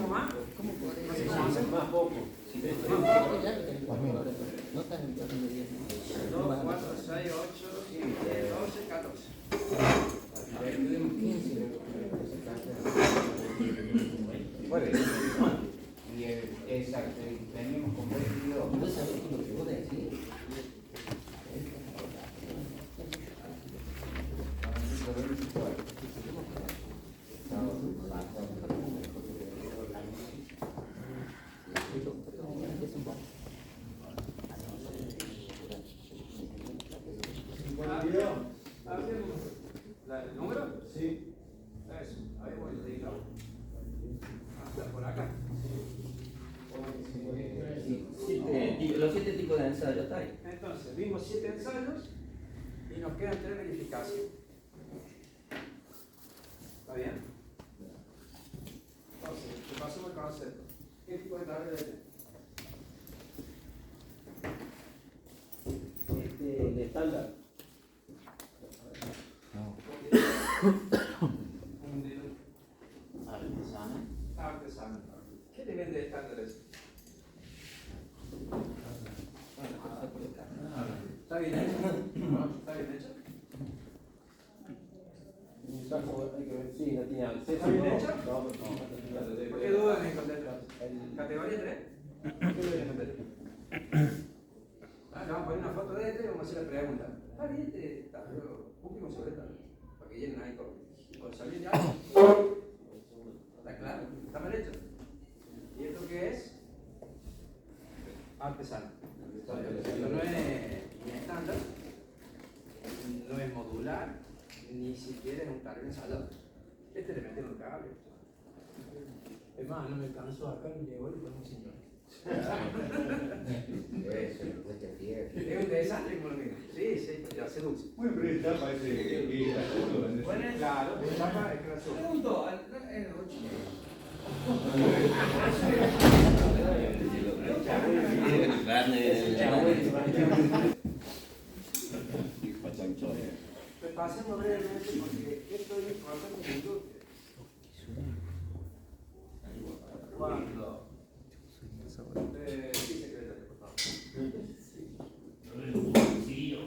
¿Hacemos más? ¿Cómo podés? ¿Hacemos más? Más poco. Sí, ¿Más pero poco? no estás en orden de 10. 2, 4, 6, 8, 10, 12, 14. Tuvimos 15. Bueno, y exacto, venimos con 22. ¿Vos sabés lo que vos decís? ¿El número? Sí. Eso, ahí voy a dedicar. Hasta por acá. Los 7 tipos de ensayos está ahí. Entonces, vimos 7 ensayos y nos quedan 3 verificaciones. ¿Está bien? Entonces, te pasamos el concepto. ¿Qué tipo de tabla es este? El estándar. Artesano. ¿Qué nivel de estándar es? ¿Está bien hecho? ¿Está bien hecho? Sí, no tiene acceso. ¿Está bien hecho? No. ¿Por qué dudas en contestar? ¿Categoría 3? ¿Qué dudas en contestar? Le vamos a poner una foto de este y vamos a hacer la pregunta. ¿Está bien este tablero público sobre esta? Para que llenen ahí con salir ya. ¿Está claro? ¿Está mal hecho? ¿Y esto qué es? Artesano. Esto no es ni estándar, no es modular, ni siquiera es un tablero ensayado. Este le meten un cable. Es más, no me canso acá, me llegó y le pongo un cinturón. Es un desastre como lo mismo. Sí, ya se dulce. Bueno, pero esta parece que está todo. Bueno, claro, la etapa es que la subo. Pregunto, Pasemos brevemente porque esto es importante en industria. Cuando sí, secretario, por favor. Pero muy bien.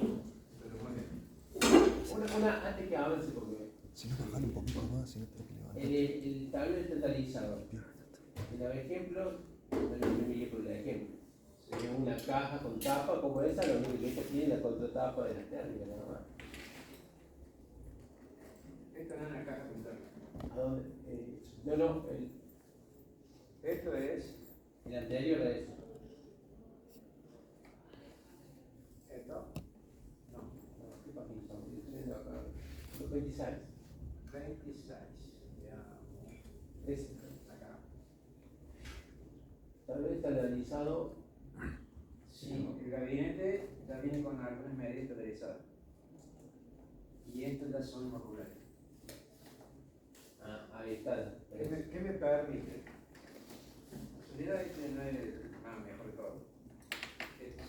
Una antes que avance, porque Si no, bajar un poquito más, si no tenés que levantar. el tablero estandarizado. En los ejemplos, bueno, yo me guío por el ejemplo. Sería una caja con tapa como esa, lo único que esta tiene la contratapa de la térmica, nada más. Esta no es una caja interna. ¿A dónde? No, Esto es. el anterior a eso. Esto. No. ¿Qué página estamos? Estoy viendo acá. Los 26. 26. Ya. Es Acá. tablero estandarizado. Sí, el gabinete ya viene con algunas medidas estandarizadas. Y estas ya son modulares. Ahí está. ¿Qué me permite? En realidad este no es el mejor de todo. Este.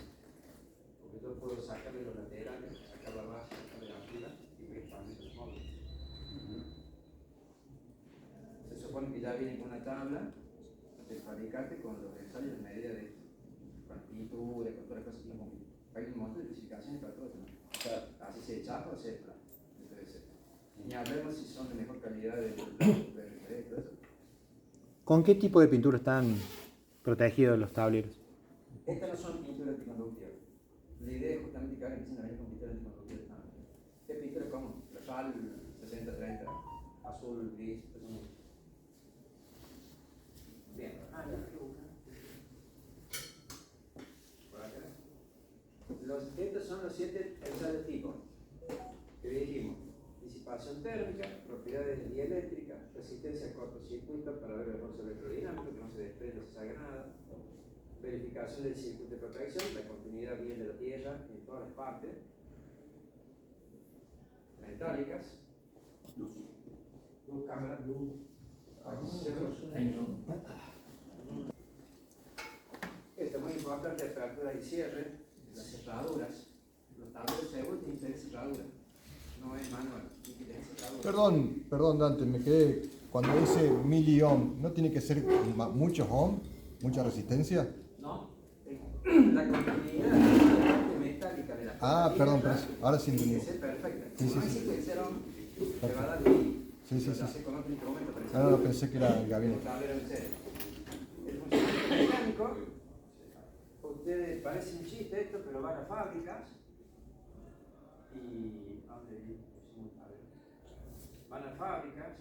Porque yo puedo sacarle los laterales, sacar la base, sacar la altura y voy expandiendo los módulos. Se supone que ya viene con una tabla del fabricante con los ensayos de medida de con pintura, con todas las cosas que hay un montón de especificaciones para todo eso, ¿no? Claro. Así se chapa o se plan. Ni hablemos si son de mejor calidad de todo eso. ¿Con qué tipo de pintura están protegidos los tableros? Estas no son pinturas anticonductivas. La idea es justamente que ahora empiecen a venir con pinturas anticonductivas también. ¿Qué pintura común? La FAL 60-30, azul, gris, eso no. Bien. Por acá. Estos son los 7 ensayos tipos que dijimos. Disipación térmica, propiedades dieléctricas, resistencia a cortocircuito para ver el esfuerzo electrodinámico, que no se desprende o se salga nada, verificación del circuito de protección, la continuidad bien de la tierra en todas las partes, metálicas, luz, cámara, luz, esto es muy importante, apertura y cierre, las cerraduras, los tableros seguros tienen que tener cerradura. No es manual. Perdón, Dante, me quedé cuando dice miliohm, ¿no tiene que ser muchos ohm? ¿Mucha resistencia? No, la continuidad de la parte metálica de la Perdón, ahora sí tiene que entendí. ser perfecta. Sí, sí, No sí. existe el cero que va a dar mil. Sí, sí, Lo sí. hace con otro instrumento, por No, pensé que era el un gabinete. tablero en serio. El funcionamiento mecánico, ustedes parece un chiste esto, pero van a fábricas y van a fábricas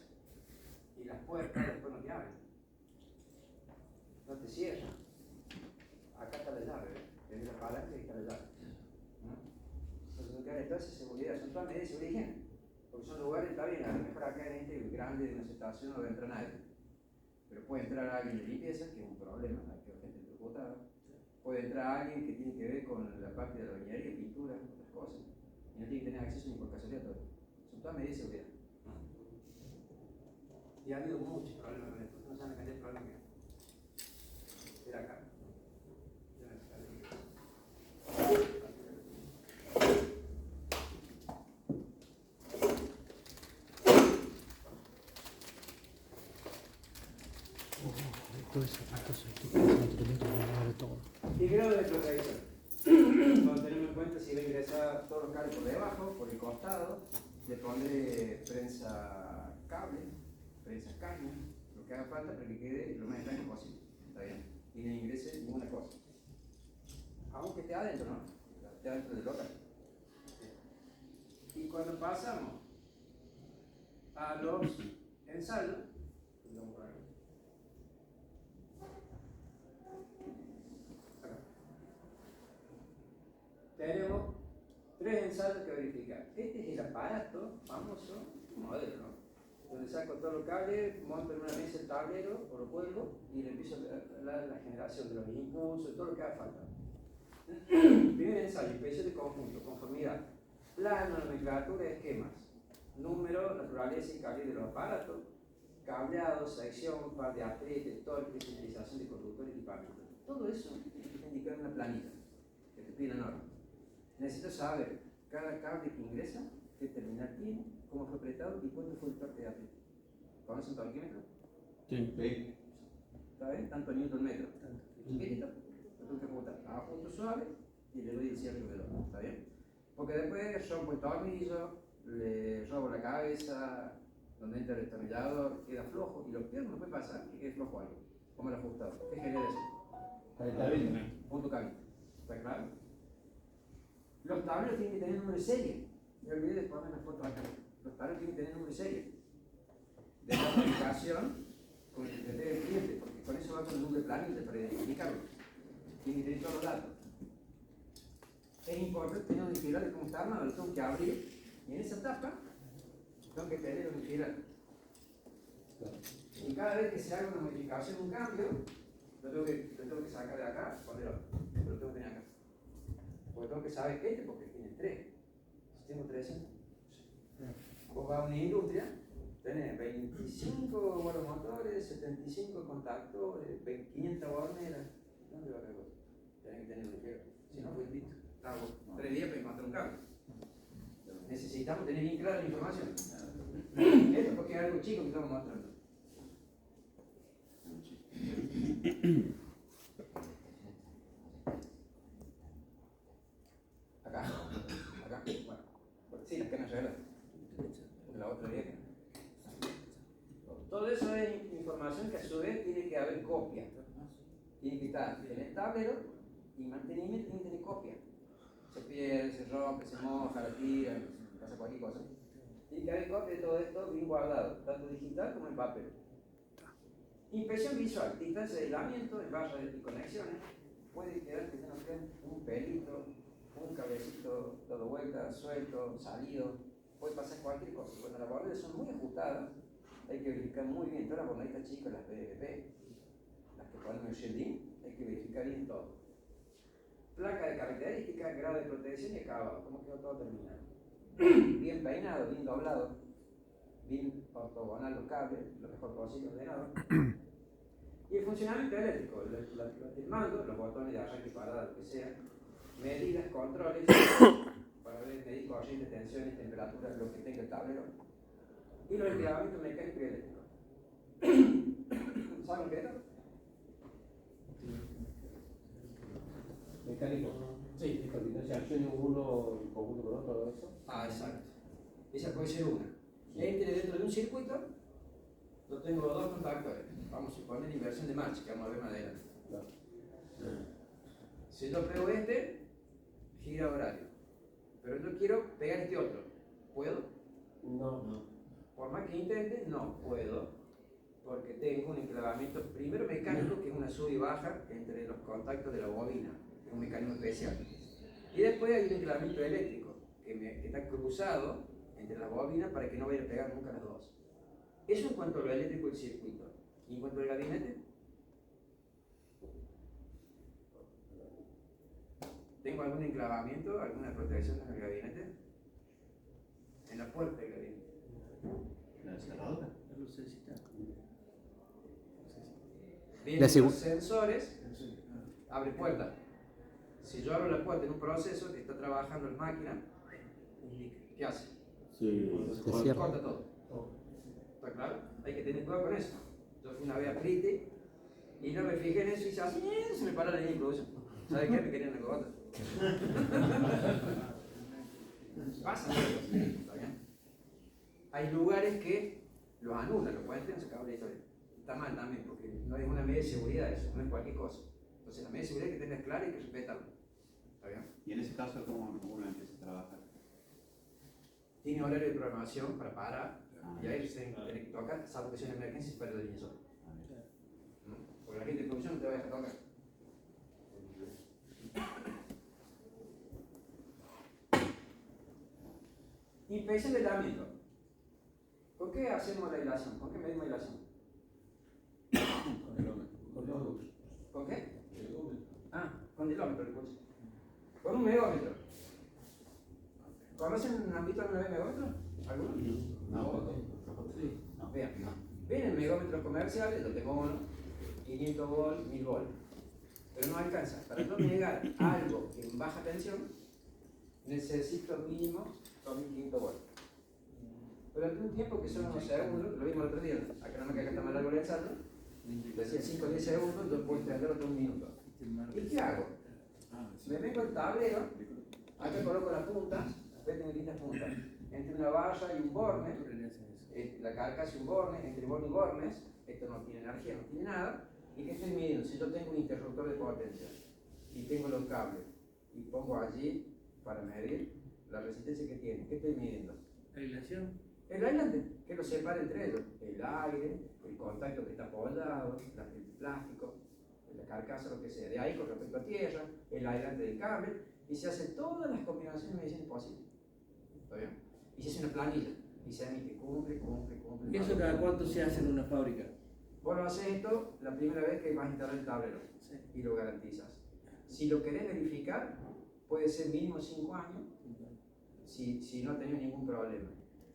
y las puertas después no te abren, no te cierran. Acá está la llave, tenés la palanca y está la llave. ¿No? Entonces son todas esas seguridad, son todas medidas de seguridad y higiene. Porque son lugares, está bien, a lo mejor acá en este grande de una estación no entra nadie. Pero puede entrar alguien de limpieza, que es un problema, hay que gente preocupada. Puede entrar alguien que tiene que ver con la parte de la bañería, pintura, otras cosas. Y no tiene que tener acceso ni por casualidad a todo. Son todas medidas de seguridad. Y ha habido muchos problemas con esto. No saben la cantidad de problemas que hay. Era acá. Y grado de protección. Cuando tenemos en cuenta si va a ingresar todos los cables por debajo, por el costado, le pondré prensa cable, prensa caña, lo que haga falta para que quede lo más estable posible. ¿Está bien? Y no ingrese ninguna cosa. Aunque esté adentro, ¿no? Esté adentro del local. Y cuando pasamos a los ensayos, tenemos 3 ensayos que verificar. Este es el aparato famoso, modelo, ¿no? Donde saco todos los cables, monto en una mesa el tablero o lo cuelgo y le empiezo la generación de los impulsos, todo lo que haga falta. Primer ensayo, inspección de conjunto, conformidad, plano, nomenclatura, esquemas, número, naturaleza y calidad de los aparatos, cableado, sección, par de atrete, torque, utilización de conductor y equipamiento. Todo eso está indicado en una planilla que te pide la norma. Necesito saber cada cable que ingresa, qué terminal tiene, cómo fue apretado y cuánto fue el torque de apriete. ¿Conocen torquímetro? Sí. ¿Está bien? Tanto newton metro. Chiquitito, lo tengo que apuntar. Apunto suave y le doy el cierre del otro. ¿Está bien? Porque después rompo el tornillo, le robo la cabeza, donde entra el destornillador, queda flojo y lo peor que me puede pasar es que quede flojo algo. Como el ajustador. ¿Qué genera eso? Punto caliente. ¿Está claro? Los tableros tienen que tener número de serie. Me olvidé de poner la foto acá. Los tableros tienen que tener número de serie. De la fabricación con el que del cliente, porque con eso va con el número de planilla para identificarlo. Tiene que tener todos los datos. Es importante tener un integral de cómo está armado, lo tengo que abrir y en esa tapa tengo que tener un integral. Y cada vez que se haga una modificación, un cambio, lo tengo que sacar de acá, ponerlo, lo tengo que tener acá. Porque tengo que saber este, porque tiene 3. Si tengo 3, vos vas a una industria, tenés 25 motores, 75 contactores, 500 borneras. ¿Dónde va a caer? Tenés que tener un integral. Si no, pues listo. Estamos 3 días para encontrar un cable. Necesitamos tener bien clara la información. Esto porque es algo chico que estamos mostrando. Acá, bueno, sí, las canas reglas, porque la otra vieja. Todo eso es información que a su vez tiene que haber copia. Tiene que estar en el tablero y mantenimiento tiene que tener copia. Se pierde, se rompe, se moja, la tira, pasa cualquier cosa. Tiene que haber copia de todo esto bien guardado, tanto digital como en papel. Inspección visual, distancia de aislamiento, en barras y conexiones. Puede quedar que se nos quede un pelito, un cablecito dado vuelta, suelto, salido. Puede pasar cualquier cosa. Cuando las bordas son muy ajustadas, hay que verificar muy bien. Todas las bordaditas chicas, las BBP, las que ponen el shielding, hay que verificar bien todo. Placa de características, grado de protección y acabado. ¿Cómo quedó todo terminado? Bien peinado, bien doblado, bien ortogonal los cables, lo mejor posible ordenado. Y el funcionamiento eléctrico, el mando, los botones de arranque, parada, lo que sea, medidas, controles, para medir corrientes, tensiones, temperaturas, lo que tenga el tablero, y los equipamientos mecánicos y eléctricos. ¿Saben qué es esto? Mecánico. Sí. Para que no se accione uno en conjunto con otro, eso. Ah, exacto. Esa puede ser una. Entre dentro de un circuito, yo tengo dos contactores. Vamos a suponer inversión de marcha, que vamos a ver más adelante. Si yo pego este, gira horario. Pero yo quiero pegar este otro. ¿Puedo? No. Por más que intente, no puedo. Porque tengo un enclavamiento primero mecánico, que es una sub y baja entre los contactos de la bobina. Es un mecanismo especial. Y después hay un enclavamiento eléctrico, que está cruzado entre las bobinas para que no vaya a pegar nunca las dos. Eso en cuanto a lo eléctrico del circuito. ¿Y en cuanto al gabinete? ¿Tengo algún enclavamiento, alguna protección en el gabinete? En la puerta del gabinete. La cerradura, la lucecita. Vienen los sensores, abre puerta. Si yo abro la puerta en un proceso que está trabajando en máquina, ¿qué hace? Sí. Se cierra. Corta todo. ¿Está claro? Hay que tener cuidado con eso. Yo una vez apriete y no me fijé en eso y se me para la línea de producción. ¿Sabe qué? Me querían algo otro. Pasa. ¿Está bien? Hay lugares que los anulan, los pueden tener, se acaba la historia. Está mal también, porque no es una medida de seguridad eso, no es cualquier cosa. Entonces la medida de seguridad hay que tenerla clara y hay que respetarla. ¿Está bien? Y en ese caso, ¿cómo uno empieza a trabajar? Tiene horario de programación para parar y ahí se tiene que tocar, salvo que sea una emergencia y para la línea sola. ¿Mm? Porque la gente de producción no te va a dejar tocar. Inspección de aislamiento. ¿Por qué hacemos la aislación? ¿Por qué medimos aislación? ¿Con qué? Ah, con hilómetro, escucha. Con un megómetro. ¿Conocen un ámbito de 9 megómetros? ¿Alguno? No. Sí. Vean, ven el megómetro comercial, yo tengo uno, 500 volt, 1000 volt. Pero no alcanza. Para no negar algo en baja tensión, necesito mínimo 2500 volt. Durante un tiempo que son unos segundos, lo vimos el otro día, acá no me queda que está mal largo el ensayo, decía 5 o 10 segundos, yo puedo extender otro un minuto. ¿Y qué hago? Me vengo al tablero, acá coloco las puntas, tengo distintas puntas, entre una valla y un borne, la carcasa y un borne, entre borne y bornes, esto no tiene energía, no tiene nada, y ¿qué estoy midiendo? Si yo tengo un interruptor de potencia y tengo los cables y pongo allí para medir la resistencia que tiene, ¿qué estoy midiendo? Aislación. El aislante, que lo separa entre ellos, el aire, el contacto que está apoyado, el plástico, la carcasa, lo que sea, de ahí con respecto a tierra, el aislante del cable, y se hacen todas las combinaciones de medicina posibles. ¿Está bien? Y se hace una planilla, y se emite, cumple. ¿Y eso cada cuánto se hace en una fábrica? Vos lo haces esto la primera vez que vas a instalar el tablero, Sí. y lo garantizas. Si lo querés verificar, puede ser mínimo 5 años, si no tenés ningún problema.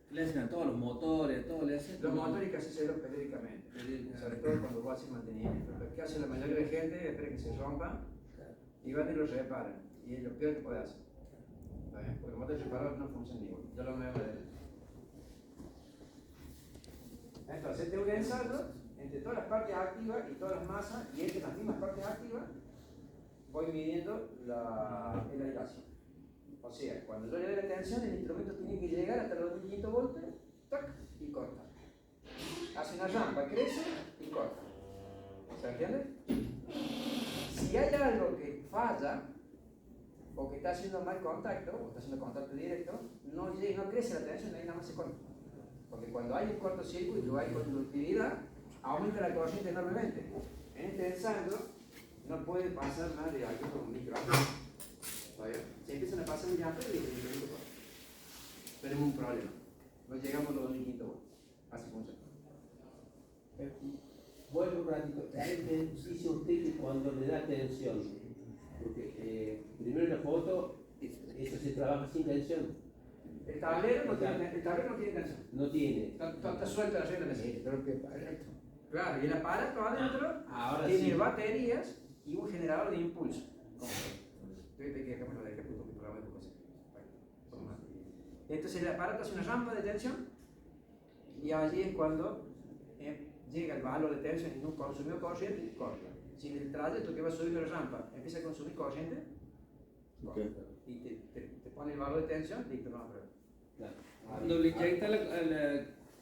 Le hacen a todos los motores, a todo le hacen. Los motores que hacerlo periódicamente, sobre todo cuando vos haces mantenimiento. Lo que hace la mayoría de gente es que se rompan y van y lo reparan. Y es lo peor que puede hacer. ¿Está bien? Porque los motores reparados no funcionan igual. Yo lo veo de entonces, este es un ensayo entre todas las partes activas y todas las masas, y entre las mismas partes activas voy midiendo la aislación. O sea, cuando yo le doy la tensión, el instrumento tiene que llegar hasta los 2500 voltios, tac, y corta. Hace una rampa, crece y corta. ¿Se entiende? Si hay algo que falla, o que está haciendo mal contacto, o está haciendo contacto directo, no crece la tensión, ahí nada más se corta. Porque cuando hay un cortocircuito, hay conductividad, aumenta la corriente enormemente. En este ensayo no puede pasar más de aquí con un microamperes. Si empiezan a pasar miliamperes, el instrumento corta. Tenemos un problema. No llegamos a los 2500 volts. Así funciona. Vuelvo un ratito. Dice usted que cuando le da tensión, porque primero en la foto, eso se trabaja sin tensión. El tablero no tiene tensión. No tiene. Está suelta la regla en el Claro, y el aparato adentro Ahora tiene sí. baterías y un generador de impulso. Entonces el aparato hace una rampa de tensión y allí es cuando llega el valor de tensión y no consumió corriente, corta. Si el trayecto que va subiendo la rampa empieza a consumir corriente, corta. Y te pone el valor de tensión, listo, no, pero... Claro. Cuando le inyecta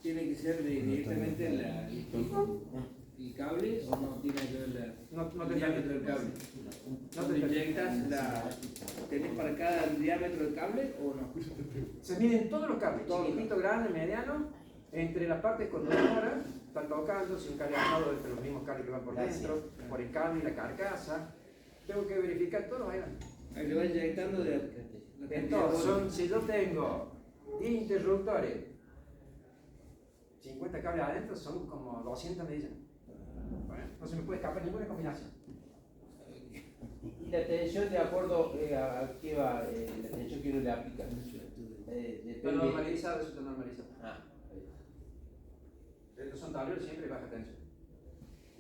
tiene que ser directamente el cable o no tiene que ver el diámetro del cable. Cuando le inyectas, ¿tenés para cada diámetro del cable o no? Se miden todos los cables, chiquitito, grande, mediano, entre las partes conductoras, están tocando, si un cable armado entre los mismos cables que van por dentro, por el cable y la carcasa. Tengo que verificar todo, vayan. Ahí le va inyectando de la cantidad de Si yo tengo 10 interruptores, 50 cables adentro, son como 200 medidas. Bueno, no se me puede escapar ninguna combinación. Y la tensión de acuerdo a qué va la tensión que uno le aplica. Está normalizado, eso está normalizado. Ah, Estos son tableros siempre baja tensión.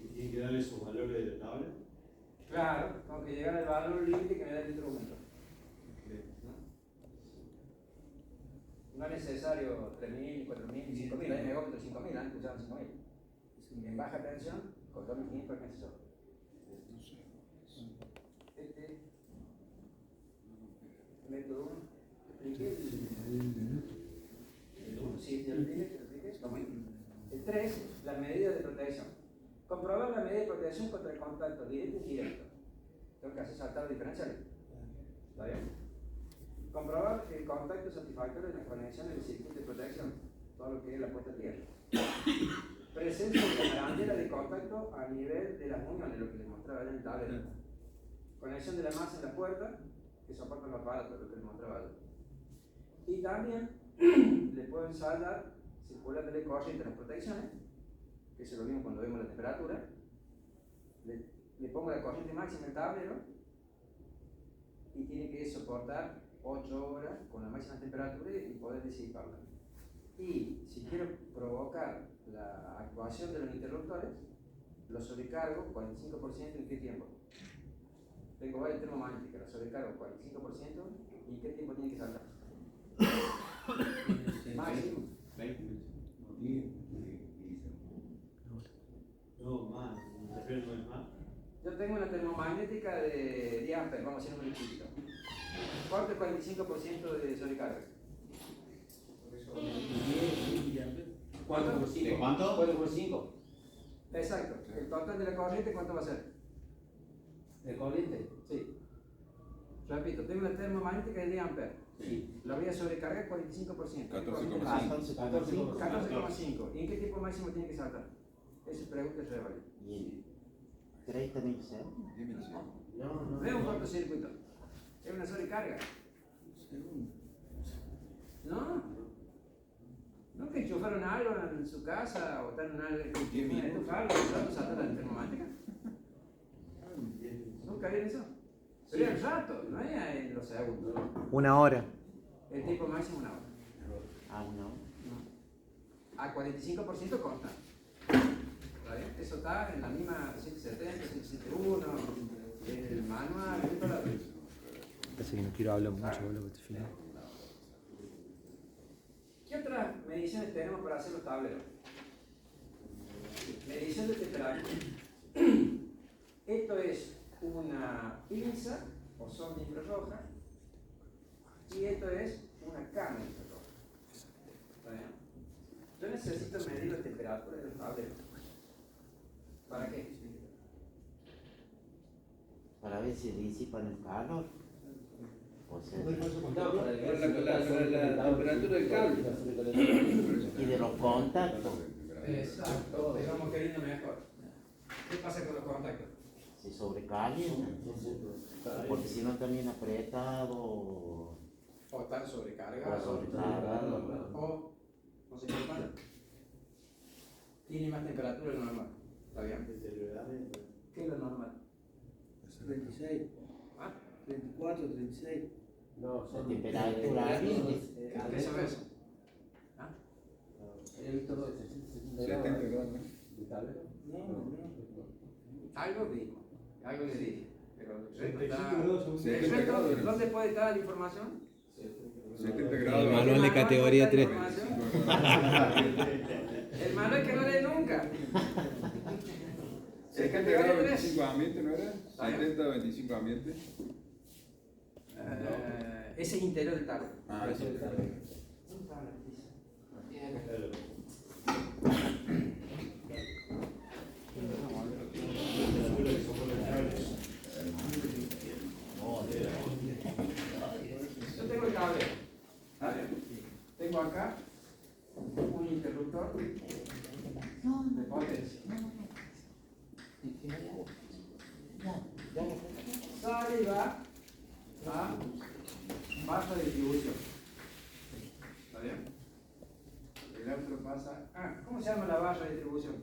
¿Y tiene que darle sus valores de la tabla? Claro, tengo que llegar al valor límite que me da el instrumento. No es necesario 3.000, 4.000, 5.000, hay megómetros 5.000, antes usaban 5.000. En baja tensión, con 2.500 es necesario. Método 1, expliqué el 1, sí, te lo expliqué, está muy bien. El 3, las medidas de protección. Comprobar la medida de protección contra el contacto directo e indirecto. Tengo que hacer saltar los diferenciales. ¿Está bien? Comprobar el contacto satisfactorio de la conexión del circuito de protección, todo lo que es la puesta a tierra. Presencia de la barandera de contacto a nivel de las uniones, lo que les mostraba en el tablero. Conexión de la masa en la puerta, que soporta los aparatos, lo que les mostraba yo. Y también le puedo ensayar circular de corriente en las protecciones, que es lo mismo cuando vemos la temperatura. Le pongo la corriente máxima en el tablero y tiene que soportar 8 horas con la máxima temperatura y poder disiparla. Y si quiero provocar la actuación de los interruptores, lo sobrecargo 45% en qué tiempo. Tengo varias termomagnéticas, lo sobrecargo 45% y en qué tiempo tiene que saltar. Máximo. 20 minutos. No, más. ¿Me refieres no es más? Yo tengo una termomagnética de 10 amperes, vamos a hacer un número chiquito. ¿Cuánto es 45% de sobrecarga? 4 por 5. ¿De cuánto? 4 por 5. Exacto. El total de la corriente, ¿cuánto va a ser? ¿De corriente? Sí. Repito, tengo una termomagnética de 10 amperes. Sí. La voy a sobrecargar 45%. 14,5. 14,5. ¿Y en qué tiempo máximo tiene que saltar? Esa pregunta es relevante. ¿Y 30.000 segundos? No. No es un cortocircuito, es una sobrecarga. No. ¿Nunca enchufaron algo en su casa o están en una estufa algo y saltan la termomagnética? ¿Nunca vieron eso? Sería el rato, no es en los segundos. Una hora. El tiempo máximo una hora. Ah, no. A 45% consta. ¿Está bien? Eso está en la misma 170, 171, el manual, en todas las... Parece que no quiero hablar mucho, boludo, porque te filmo. ¿Qué otras mediciones tenemos para hacer los tableros? Medición de temperatura. Esto es una pinza o sonda infrarroja y esto es una cámara infrarroja. ¿Está bien? Yo necesito medir la temperatura de los tableros. ¿Para qué? Para ver si disipan el calor. O sea, No, para Por la temperatura del cable. y de los contactos. Exacto, digamos que viene mejor. ¿Qué pasa con los contactos? Si sobrecalientan. Porque si no también apretado. O están sobrecargados. O sobrecargados. O no sé qué pasa. Tiene más temperatura de lo normal. ¿Está bien? ¿Qué es lo normal? 36, ¿Ah? 34, 36. No, son Temperatura ambiente. ¿Qué son eso? ¿Ah? He visto 60 grados de tablero. Algo dijo, algo le dije. Pero el resto 35 grados son está... ¿El 70 resto? grados. ¿Dónde puede estar la información? 70 El grados. manual de categoría 3. El El malo es que no lee nunca. ¿Es categoría 25 ambientes, no era? 70, 25 ambientes. Ese es interior del tablero. Ah, Ese es el tablero. ¿Dónde estaba la noticia? Yo tengo el tablero. ¿Vale? Tengo acá un interruptor de potencia. Sale y va a baja distribución. ¿Está bien? El otro pasa. ¿Cómo se llama la barra de distribución?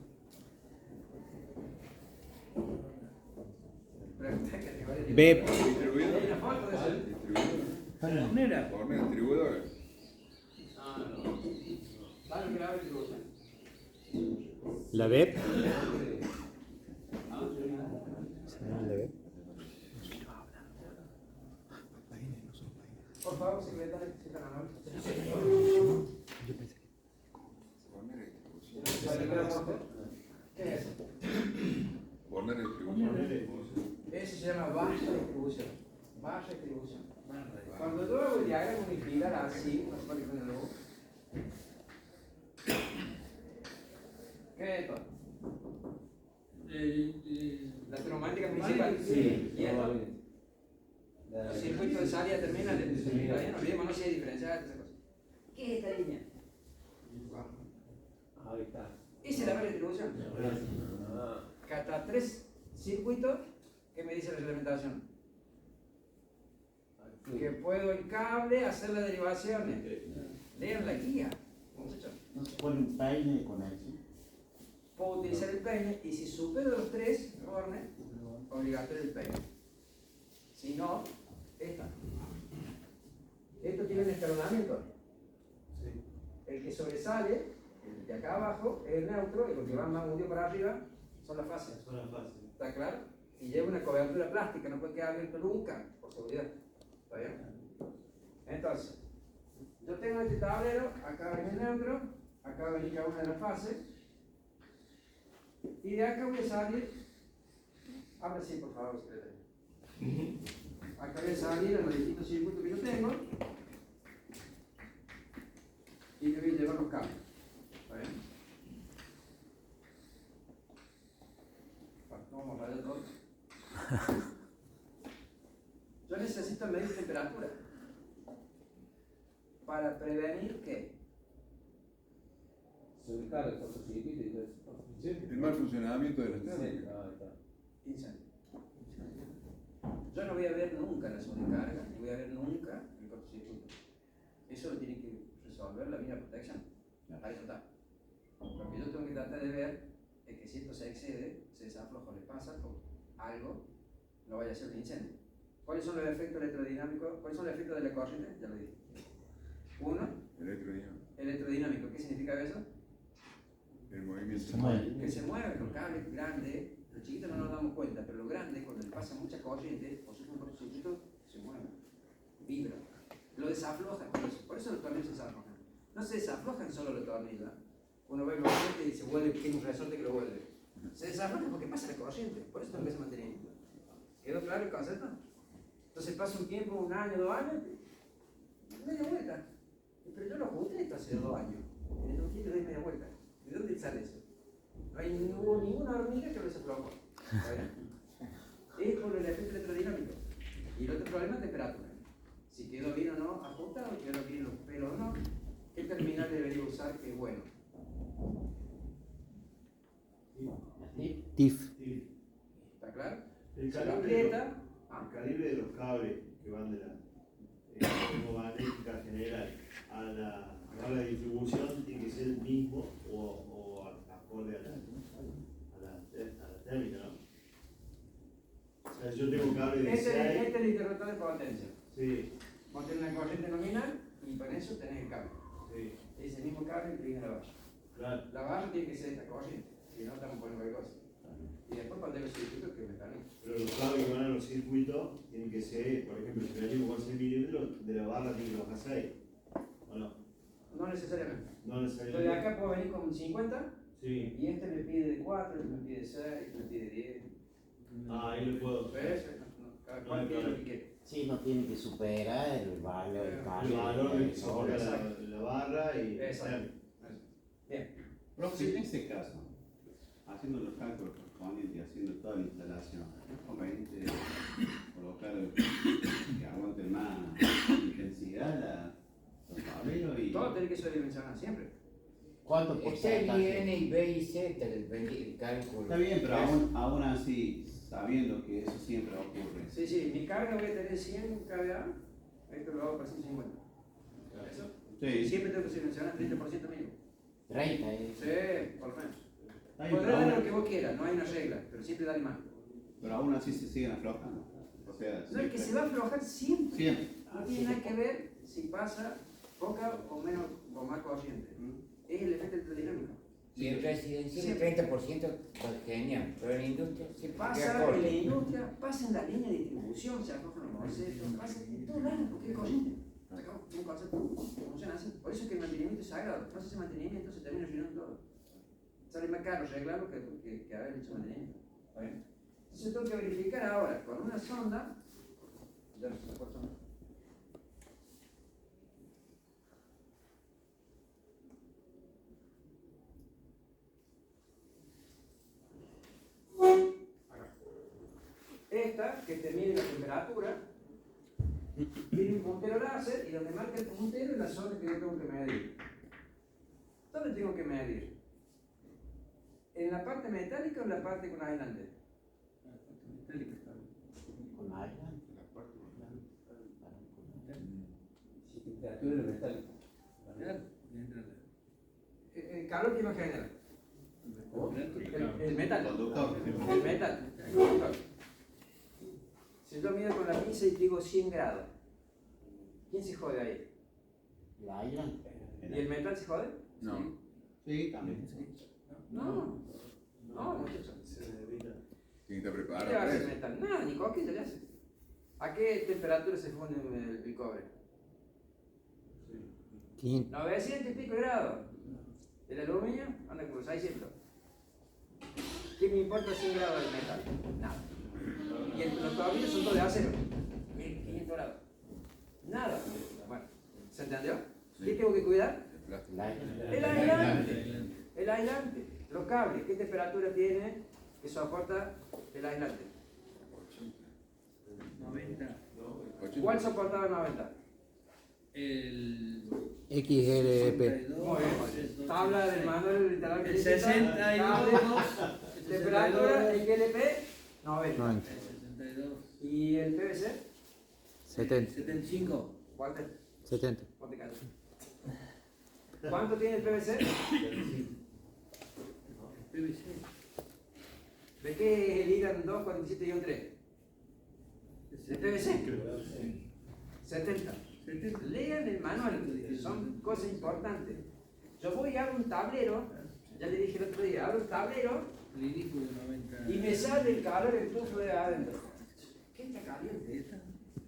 BEP. Distribuidor. ¿Hay una foto de eso? Distribuidor. Hornera. Hornera, distribuidor. Dale que la distribución. La BEP. Por favor, secretario, si tan amable. Hornera, distribución. ¿Qué es? Hornera, distribución. Eso se llama baja distribución. Baja distribución. Cuando yo hago el diagrama unifilar así, no sé por qué con el logo. ¿Qué es esto? La traumática principal. Sí, ¿Y esto? La- Los circuitos de salida terminales. Todavía no olvidemos si hay diferencia de esa cosa. ¿Qué es esta línea? Ahí está. Esa es la baja distribución. Ah, Cada 3 circuitos, ¿qué me dice la reglamentación? aquí. Que puedo en cable hacer las derivaciones. Lean la guía, muchachos. No se pone un peine de conexión. Puedo utilizar el peine y si supero los 3 bornes, obligatorio el peine. Si no, esta. Esto tiene un escalonamiento. El que sobresale, el de acá abajo, es el neutro y los que van más hundidos para arriba son las fases. Son las fases. ¿Está claro? Y lleva una cobertura plástica, no puede quedar abierto nunca, por seguridad. ¿Está bien? Entonces, yo tengo este tablero, acá va el neutro, acá va a venir cada una de las fases, y de acá voy a salir, habla así por favor, secretario. Acá voy a salir en los distintos circuitos que yo tengo, y le voy a llevar los cables. ¿Está bien? Vamos a ver todo. Yo necesito medir temperatura para prevenir que Sobrecarga el cortocircuito y todo eso. El mal funcionamiento de las Sí, térmicas. ahí está. incendio. Yo no voy a ver nunca la sobrecarga, ni voy a ver nunca el cortocircuito. Eso lo tiene que resolver la línea de protección. Ahí está. Lo que yo tengo que tratar de ver es que si esto se excede, se desafloja o le pasa algo, no vaya a ser un incendio. ¿Cuáles son los efectos electrodinámicos? ¿Cuáles son los efectos de la corriente? Ya lo dije. Uno, Electrodinámico. electrodinámico. ¿Qué significa eso? El movimiento. Se mueve. Que se mueven los cables grandes, los chiquitos no nos damos cuenta, pero los grandes, cuando le pasa mucha corriente, o sufre un cortocircuito, se mueven, vibran. Lo desaflojan, por eso los tornillos se desaflojan. No se desaflojan solo los tornillos. Uno ve el corriente y se vuelve, tiene un resorte que lo vuelve. Se desaflojan porque pasa la corriente, por eso tengo que mantenimiento. ¿Quedó claro el concepto? Entonces pasa un tiempo, 1 año, 2 años, media vuelta. Pero yo lo ajusté esto hace 2 años. En el tiempo doy media vuelta. ¿De dónde sale eso? No hubo ninguna hormiga que lo desaflojó. ¿Está bien? Es por el efecto electrodinámico. Y el otro problema es temperatura. Si quedó bien o no ajustado, quedó bien los pelos o no, ¿qué terminal debería usar que es bueno? TIF. ¿Está claro? El Se lo calibre, aprieta. el calibre de los cables que van de la magnética general a la distribución tiene que ser el mismo o acorde a la térmica, ¿no? O sea, yo tengo cable de Este 6. es el interruptor de potencia. Sí, Vos tenés una corriente nominal y con eso tenés el cable. sí, Es el mismo cable que viene a la barra. claro. La barra tiene que ser esta corriente, si no estamos poniendo cualquier cosa. Y después cuando los circuitos que me están ahí. Pero los cables que van a los circuitos tienen que ser, por ejemplo, si venimos con 6 milímetros, de la barra tiene que bajar 6. ¿O no? No necesariamente. No Yo de necesariamente. acá puedo venir con 50 Sí. Y este me pide de 4, este me pide 6, este me pide 10. Ah, ahí le puedo. ¿Ves? Cada cual pide lo que quiere. Sí, no tiene que superar el valor, el El cambio. valor que se el pone sol. la barra y. Exacto. Bien. Profe, en este caso, haciendo los cálculos correspondientes y haciendo toda la instalación, ¿es conveniente colocar que aguante más intensidad los tableros y. Todo tiene que ser dimensionado siempre. ¿Cuánto Este porcentaje? viene y B y Z, el cálculo. Está bien, pero aún así, sabiendo que eso siempre ocurre. Sí, sí, mi carga voy a tener 100 kVA, esto lo hago para 150. ¿Eso? Sí. Siempre tengo que dimensionar 30% mínimo. 30, Sí, por lo menos. Está bien, Podrás pero, dar lo aún, que vos quieras, no hay una regla, pero siempre dale más. pero aún así se siguen aflojando. O sea, No, el que se va a aflojar siempre. Siempre. No tiene nada que ver si pasa poca o menos o más corriente. Es el efecto electrodinámico. Y en residencial el 30% pues genial, pero en la industria siempre Pasa queda en corto. la industria, pasa en la línea de distribución, se aflojan los morcetos, pasa en todo lado, porque es corriente. Sacamos un concepto que funciona así. Por eso es que el mantenimiento es sagrado. No se hace mantenimiento, se termina arruinando todo. Sale más caro arreglarlo que haber hecho mantenimiento. ¿Está bien? Entonces tengo que verificar ahora con una sonda. Ya no se corta más. Esta, que te mide la temperatura, tiene un puntero láser y donde marca el puntero es la zona que yo tengo que medir. ¿Dónde tengo que medir? ¿En la parte metálica o en la parte con aislante? Con aire. Si temperatura de metal. El calor que no genera. El metal. Conductor. El metal. El conductor. Si yo mido con la pinza y digo 100 grados, ¿quién se jode ahí? La isla. ¿Y el metal se jode? No. Sí, también. No. No, muchachos. Tiene que estar ¿Qué le va a preparado. hacer el metal? Nada, ni cosquilla le hace. ¿A qué temperatura se funde el cobre? 900 y pico grados. El aluminio anda como 600. ¿Qué me importa 100 grados del metal? Nada. Y los tornillos son todos de acero. 1500 grados. Nada. Bueno, ¿se entendió? ¿Qué tengo que cuidar? La isla. El aislante. El aislante. Los cables. ¿Qué temperatura tiene que soporta el aislante? 90. ¿Cuál soportaba el 90? El XLP. Muy bien. Tabla del manual literal. El 62. Temperatura XLP 90. 90. 62. ¿Y el PVC? 70. 75. ¿Cuánto? 70. Ponte calma. ¿Cuánto tiene el PVC? PVC. ¿De qué es el IRAN 2, 47 y 3? ¿De PVC? 70. Lean el manual, son cosas importantes. Yo voy a un tablero, ya le dije el otro día, abro un tablero Ridículo 90. y me sale el calor del flujo de adentro. ¿Qué está caliente?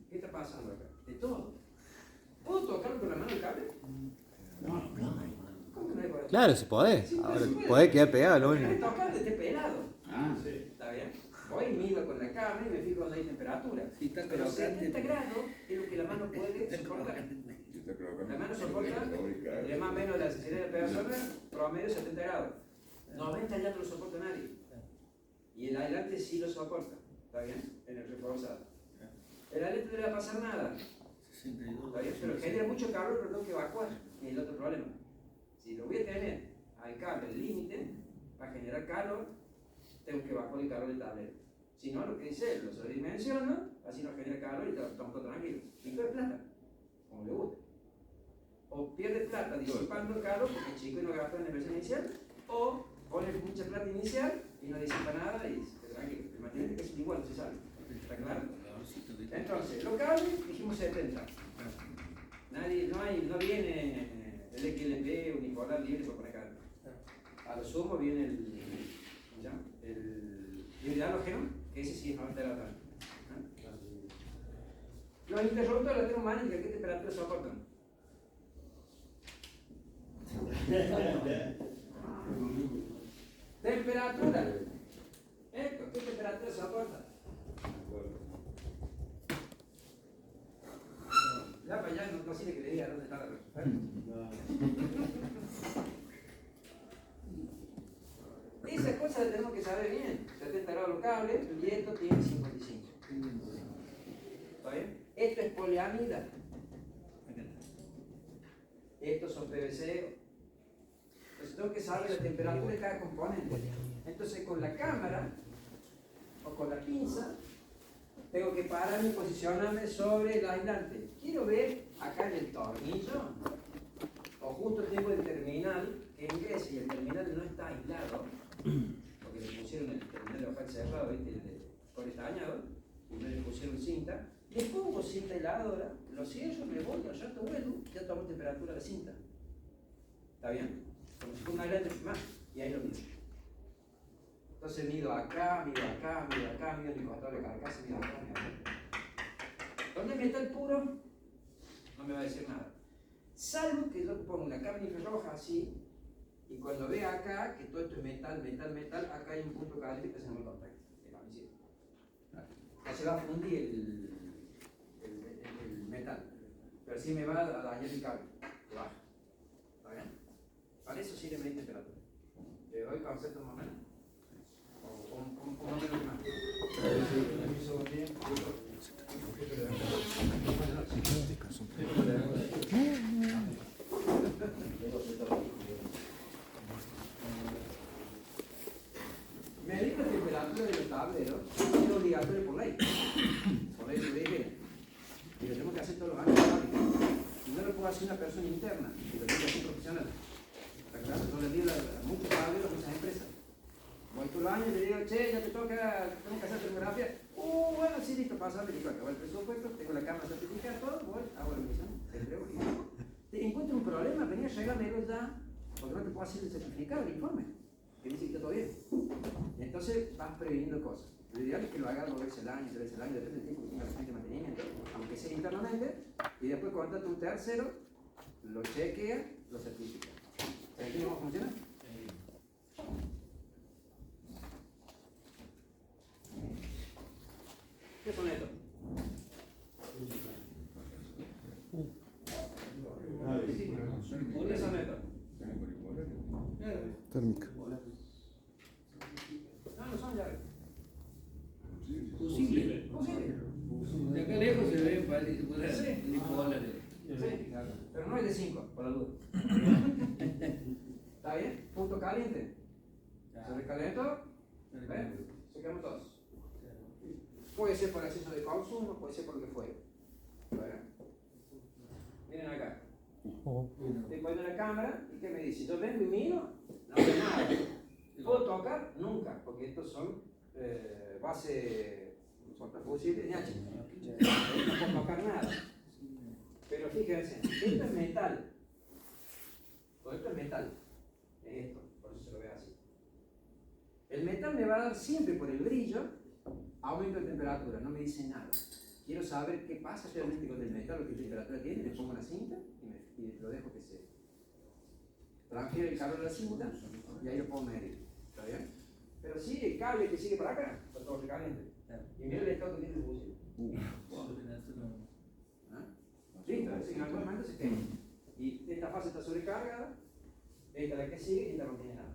¿Qué está pasando acá? De todo. ¿Puedo tocar con la mano el cable? No. ¿Cómo que no hay poder? Claro, se puede. Sí, Ahora, se puede. puede quedar pegado, lo Déjame único. tocar, esté pelado. Ah, ¿Está bien? Voy y mido con la cámara y me fijo dónde hay temperatura. Si está Pero crocante. 70 grados es lo que la mano puede soportar. La mano soporta, es más o menos la sensibilidad de la persona, promedio 70 grados. 90 ya no lo soporta nadie. Y el aislante sí lo soporta. ¿Está bien? En el reforzado. El aislante no le va a pasar nada. 62. ¿Está bien? Pero genera mucho calor, pero tengo que evacuar. Que es el otro problema. Si lo voy a tener al cable el límite, para generar calor, tengo que evacuar el calor del tablero. Si no, lo que dice él, lo sobredimensiona, así no genera calor y estamos todos tranquilos. Y de plata, como le gusta. O pierde plata disipando el calor porque el chico no gastó en la inversión inicial, o pone mucha plata inicial y no disipa nada y se queda tranquilo. El mantenimiento que es igual, no se sabe. ¿Está claro? Entonces, los cables dijimos 70. Nadie, no viene el XLP unipolar libre para poner cable. A lo sumo viene el, ¿cómo se llama? El hidrógeno, que ese sí es 90 grados también. Los interruptores electromagnéticos, ¿qué temperatura soportan? Temperatura. Esto, ¿qué temperatura soporta? Ya para allá no sirve que le diga dónde está la respuesta. Esas cosas las tenemos que saber bien. 70 grados los cables y esto tiene 55. ¿Está bien? Esto es poliamida. Estos son PVC. Entonces tengo que saber la temperatura de cada componente. Entonces con la cámara o con la pinza tengo que pararme y posicionarme sobre el aislante. Quiero ver acá en el tornillo, o justo tengo el terminal que ingresa y el terminal no está aislado, porque le pusieron el terminal de hoja cerrado, ¿viste? El de core dañado, y no le pusieron cinta. Le pongo cinta heladora, lo cierro, me voy, al rato vuelvo, ya tomo temperatura de cinta. ¿Está bien? Como si fuera un aislante más, y ahí lo mido. Entonces mido acá, mido acá, mido acá, mido mi costado de carcasa, mido acá, mido acá. ¿Dónde me está el puro? No me va a decir nada. Salvo que yo pongo una cámara infrarroja así, y cuando vea acá, que todo esto es metal, metal, metal, acá hay un punto caliente que se llama contacto, el camiseta. No se va a fundir el metal, pero sí me va a dañar el cable, que baja. ¿Está bien? Para eso sirve medir temperatura. ¿Te doy concepto más o menos? ¿O más o menos más? Medir la temperatura de los tableros es obligatorio por ley. Por ley de ley. Y lo tenemos que hacer todos los años de fábrica. Y no lo puede hacer una persona interna, lo tiene que hacer un profesional. ¿Está claro? Yo le digo a muchos tableros, a muchas empresas. Voy por el año y le digo, che, ya te toca, tengo que hacer termografía. Bueno, sí, listo, pasa, le digo, acabó el presupuesto, tengo la cámara certificada, todo, voy, hago la misión, te entrego. Te encuentro un problema, venía a arreglarlo ya, porque no te puedo hacer el certificado, el informe, que dice que está todo bien. Y entonces vas previniendo cosas. Lo ideal es que lo hagas 2 veces al año, 3 veces al año, depende del tiempo que tenga la gente de mantenimiento, aunque sea internamente, y después contrata un tercero, lo chequea, lo certifica. ¿Sabes cómo funciona? ¿Qué son estos? ¿Qué son estos? Térmica. No son llaves. Fusible. De acá lejos se ve, parece que se puede hacer. Sí, pero no es de 5, por la duda. ¿Está bien? Punto caliente. Se recalentó. ¿Ven? Se quedan todos. Puede ser por exceso de consumo, puede ser por lo que fuera. Miren acá. Estoy poniendo la cámara y ¿qué me dice? Yo vengo y miro, no veo nada. ¿Puedo tocar? Nunca, porque estos son base fusibles de H. No puedo tocar nada. Pero fíjense, esto es metal. Todo esto es metal. Es esto, por eso se lo ve así. El metal me va a dar siempre por el brillo aumento de temperatura, no me dice nada. Quiero saber qué pasa realmente con el metal, o qué temperatura tiene, le pongo una cinta y lo dejo que se transfiere el calor a la cinta y ahí lo puedo medir. ¿Está bien? Pero sí, el cable que sigue para acá, está todo recaliente. Y mira el estado que tiene el buceo. Listo, en algún momento se quema. Y esta fase está sobrecargada, esta es la que sigue y esta no tiene nada.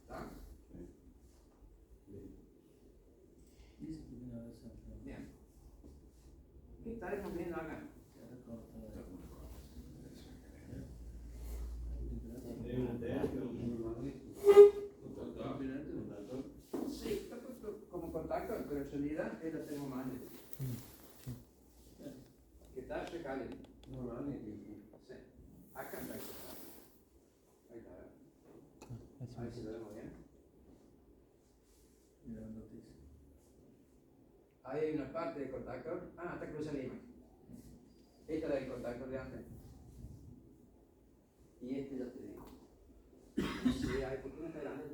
¿Está? Bien. ¿Qué estaremos viendo acá? Sí, está puesto como contacto, pero en realidad es la termomagnética. Que está recaliente. Sí. Acá está el contacto. Ahí está, ¿verdad? A ver si lo vemos bien. Ahí hay una parte del contactor. Ah, está cruzada la imagen. Esta es la del contactor de antes. Y este ya te digo. Sí, hay, ¿por qué no está grande?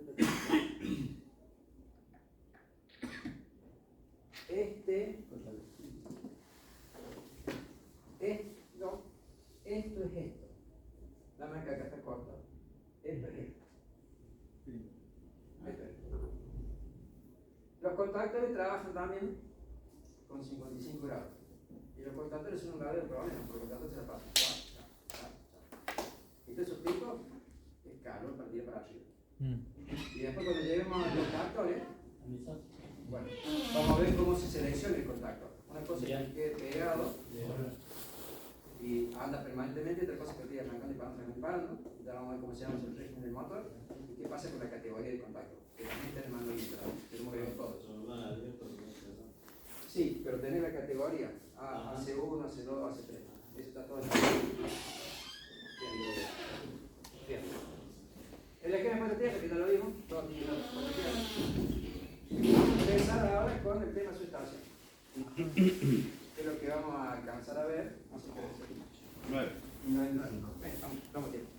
Esto es esto. La marca acá está cortada. Esto es esto. contactores trabajan también con 55 grados. Y los contactores son un verdadero problema, porque los contactores se la pasan. Entonces, esos picos es calor partido para arriba. Y después, cuando lleguemos a los contactores, bueno, vamos a ver cómo se selecciona el contactor. Una cosa es que quede pegado y anda permanentemente, otra cosa es que quede arrancando y parando. Ya vamos a ver cómo se llama el régimen del motor y qué pasa con la categoría de contacto. Que también está en el manual literal, tenemos que ver todos. Sí, pero tenés la categoría AC1, AC2, AC3. Eso está todo en el manual. Bien. El esquema de tierra, que ya lo vimos, todo aquí empezar ahora con el tema sustancia. Que es lo que vamos a alcanzar a ver. No sé qué decir. 9. Vamos tiempo.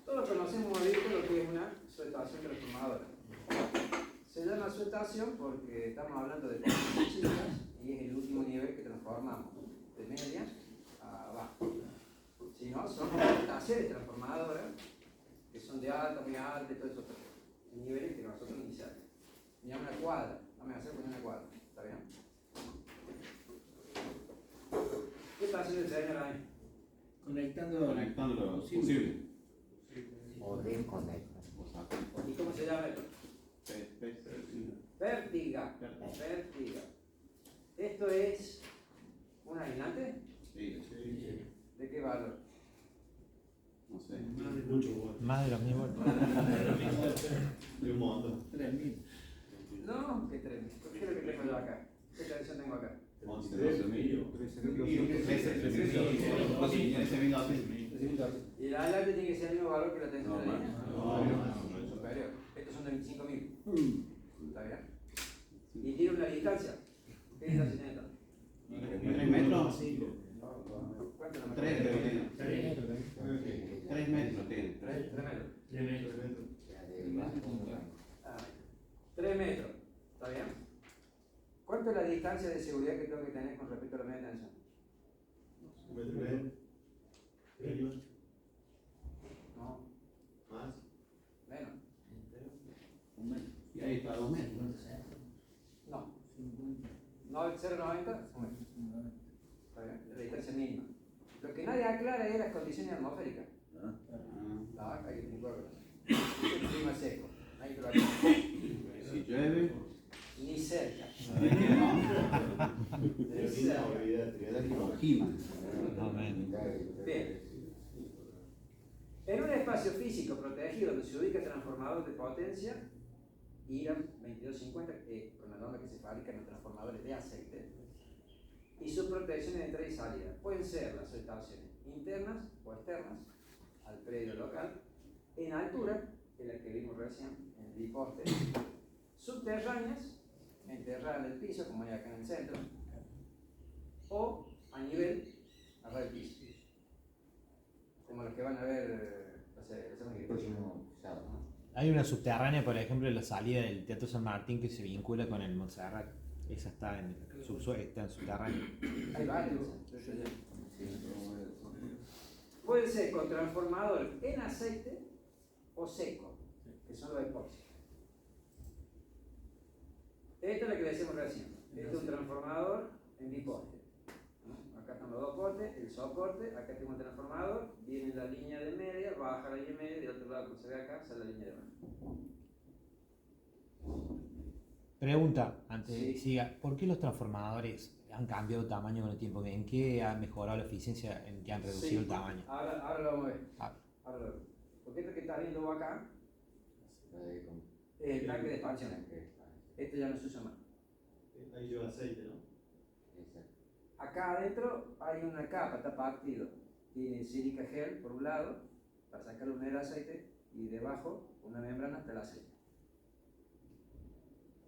Todos conocemos un vehículo que es una sueltación transformadora. Se llama sueltación porque estamos hablando de potencias chicas y es el último nivel que transformamos, de media a abajo. Si no, son estaciones transformadoras que son de alta, muy alta y todos esos niveles que nosotros iniciamos. Ni a una cuadra, no me hacer con una cuadra, ¿está bien? ¿Qué está haciendo el señor ahí? Conectando Conectando lo posible. O desconecta. ¿Y cómo se llama esto? Vértiga. Vértiga. Vértiga. ¿Esto es un aislante? Sí. ¿De qué valor? No sé. Más de los 1000 voltios. De un montón. 3000. No, que 3.000. ¿Qué es lo que tengo yo acá? ¿Qué televisión tengo acá? 11.000. ¿Y el aislante tiene que ser el mismo valor que la tensión de la línea? No. Superior. Estos son de 25.000. ¿Está bien? Y tiene una distancia. ¿Qué distancia tiene esto? 3 metros. ¿Cuánto es la 3 metros? tiene. 3 metros tiene. 3 metros. 3 metros. 3 metros. ¿Está bien? ¿Cuánto es la distancia de seguridad que tengo que tener con respecto a la media tensión? 1 metro y medio. No, Más. menos. Y ahí está 2 metros. No. No, el 0,90 es 1 metro. Está bien, es la distancia mínima. Lo que nadie aclara es las condiciones atmosféricas. La vaca que tiene cuerpo. El clima seco. Nadie te lo aclara. Si llueve. Ni cerca. ¿Sabes qué? No. Ni cerca. Queda que lo giman. Bien. En un espacio físico protegido donde se ubica el transformador de potencia, IRAM 2250, con la norma que se fabrican los transformadores de aceite, y sus protecciones de entrada y salida. Pueden ser las estaciones internas o externas al predio local, en altura, que es la que vimos recién, en el biposte, subterráneas, enterradas en el piso, como hay acá en el centro, o a nivel, a ras del piso, como los que van a ver la semana que viene. Hay una subterránea, por ejemplo, en la salida del Teatro San Martín que se vincula con el Montserrat. Esa está en subsuelo, está en subterráneo. Hay varios. Puede ser con transformador en aceite o seco, que son los epóxicos. Esta es la que decíamos recién. Este es un transformador en biposte. Acá están los dos postes, el soporte, acá tengo un transformador, viene la línea de media, baja la línea media y del otro lado, como se ve acá, sale la línea de baja. Pregunta, antes de que Sí. siga, ¿por qué los transformadores han cambiado de tamaño con el tiempo? ¿En qué ha mejorado la eficiencia? ¿En qué han reducido el tamaño? Ahora lo vamos a ver. Ah. Ahora lo vemos. Porque esto que está viendo vos acá es el tanque de expansión. Este ya no se usa más. Ahí lleva aceite, ¿no? Acá adentro hay una capa, está partido. Tiene sílica gel por un lado, para sacar la humedad del aceite, y debajo una membrana hasta el aceite.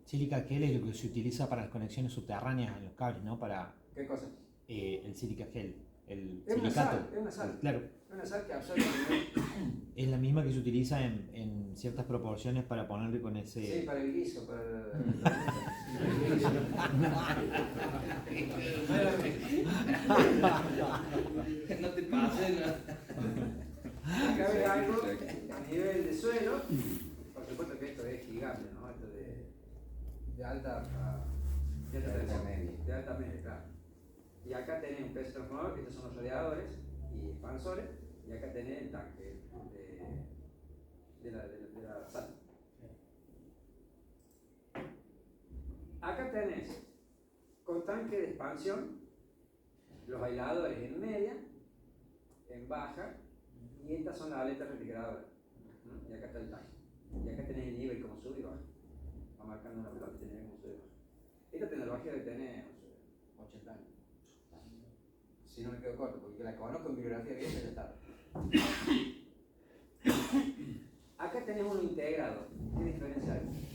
Sílica gel es lo que se utiliza para las conexiones subterráneas en los cables, ¿no? Para ¿Qué cosa? el sílica gel, el Es una silicato. sal, es una sal. Claro, Es una sal que absorbe la humedad. es la misma que se utiliza en ciertas proporciones para ponerle con ese... Sí, para el guiso, para el... No te pases, no. Acá ves algo a nivel de suelo, por supuesto que esto es gigante, ¿no? Esto de alta media. de alta media, claro. Y acá tenés un peso transformador, que estos son los radiadores y expansores, y acá tenés el tanque de la sal. Acá tenés con tanque de expansión, los aisladores en media, en baja, y estas son las aletas refrigeradoras. ¿No? Y acá está el tanque. Y acá tenés el nivel como sube y baja. Va marcando una pelotita de nivel como sube y baja. Esta tecnología debe tener 80 años. Si no me quedo corto, porque la conozco en bibliografía vieja ya está. Acá tenemos un integrado. ¿Qué diferencia hay?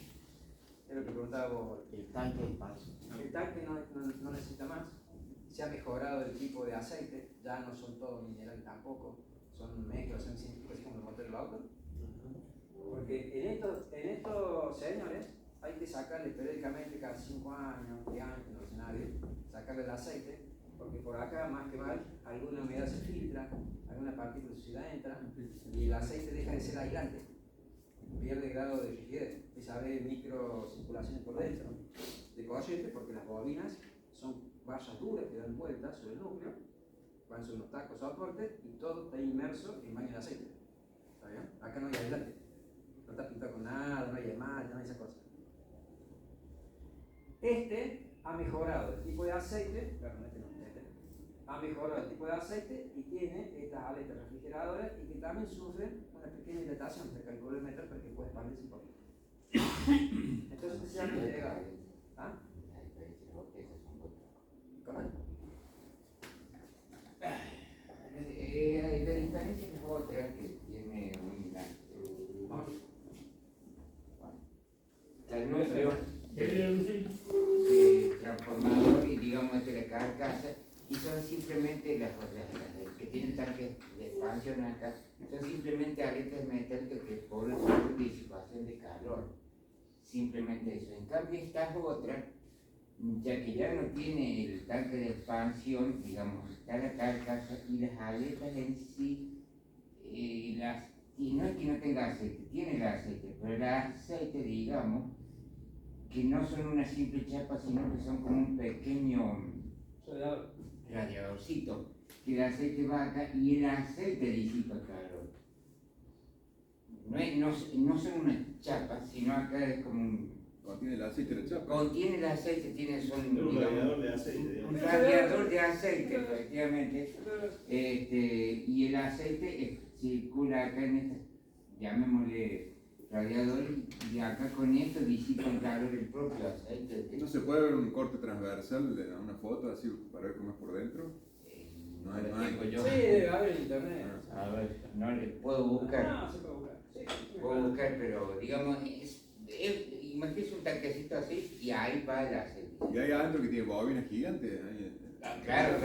Es lo que preguntaba vos. El tanque de paso. El tanque no necesita más. Se ha mejorado el tipo de aceite, ya no son todos minerales tampoco, son mezclas, son científicos como el motor del auto. Porque en estos señores hay que sacarle periódicamente cada 5 años, 10 años en los escenarios, sacarle el aceite, porque por acá más que mal alguna humedad se filtra, alguna partícula de suciedad entra y el aceite deja de ser aislante, pierde grado de rigidez, empieza a haber microcirculaciones por dentro de corriente porque las bobinas son vallas duras que dan vueltas sobre el núcleo, van sobre unos tacos soporte y todo está inmerso en baño de aceite. ¿Está bien? Acá no hay aislante, no está pintado con nada, no hay esmalte, no hay esa cosa. Este ha mejorado el tipo de aceite, perdón, ha mejorado el tipo de aceite y tiene estas aletas refrigeradoras y que también sufren una pequeña dilatación, se calcula el metal para que pueda expandirse un poquito. Entonces se llama integrado. ¿Ah? ¿Correcto? La diferencia es otra que tiene un transformador y digamos de la carcasa y son simplemente las que tienen tanques de expansión acá, son simplemente aletas metálicas que por disipación de calor, simplemente eso. En cambio estas otras, ya que ya no tiene el tanque de expansión, digamos, está la carcasa y las aletas en sí, y no es que no tenga aceite, tiene el aceite, pero el aceite, digamos, que no son una simple chapa, sino que son como un pequeño radiadorcito, que el aceite va acá y el aceite disipa calor. No son una chapa, sino acá es como un... Contiene el aceite de la chapa. Contiene el aceite, tiene Un radiador de aceite. un radiador de aceite, efectivamente. Y el aceite circula acá en esta, llamémosle radiador, y acá con esto disipa el calor el propio aceite. ¿No se puede ver un corte transversal de una foto así para ver cómo es por dentro? No hay. Yo. Sí, debe haber en internet. A ver, no le puedo buscar. No, se puede buscar. Sí, Puedo buscar, pero digamos, imagínese un tanquecito así y ahí va el aceite. Y hay adentro que tiene bobinas gigantes. Claro.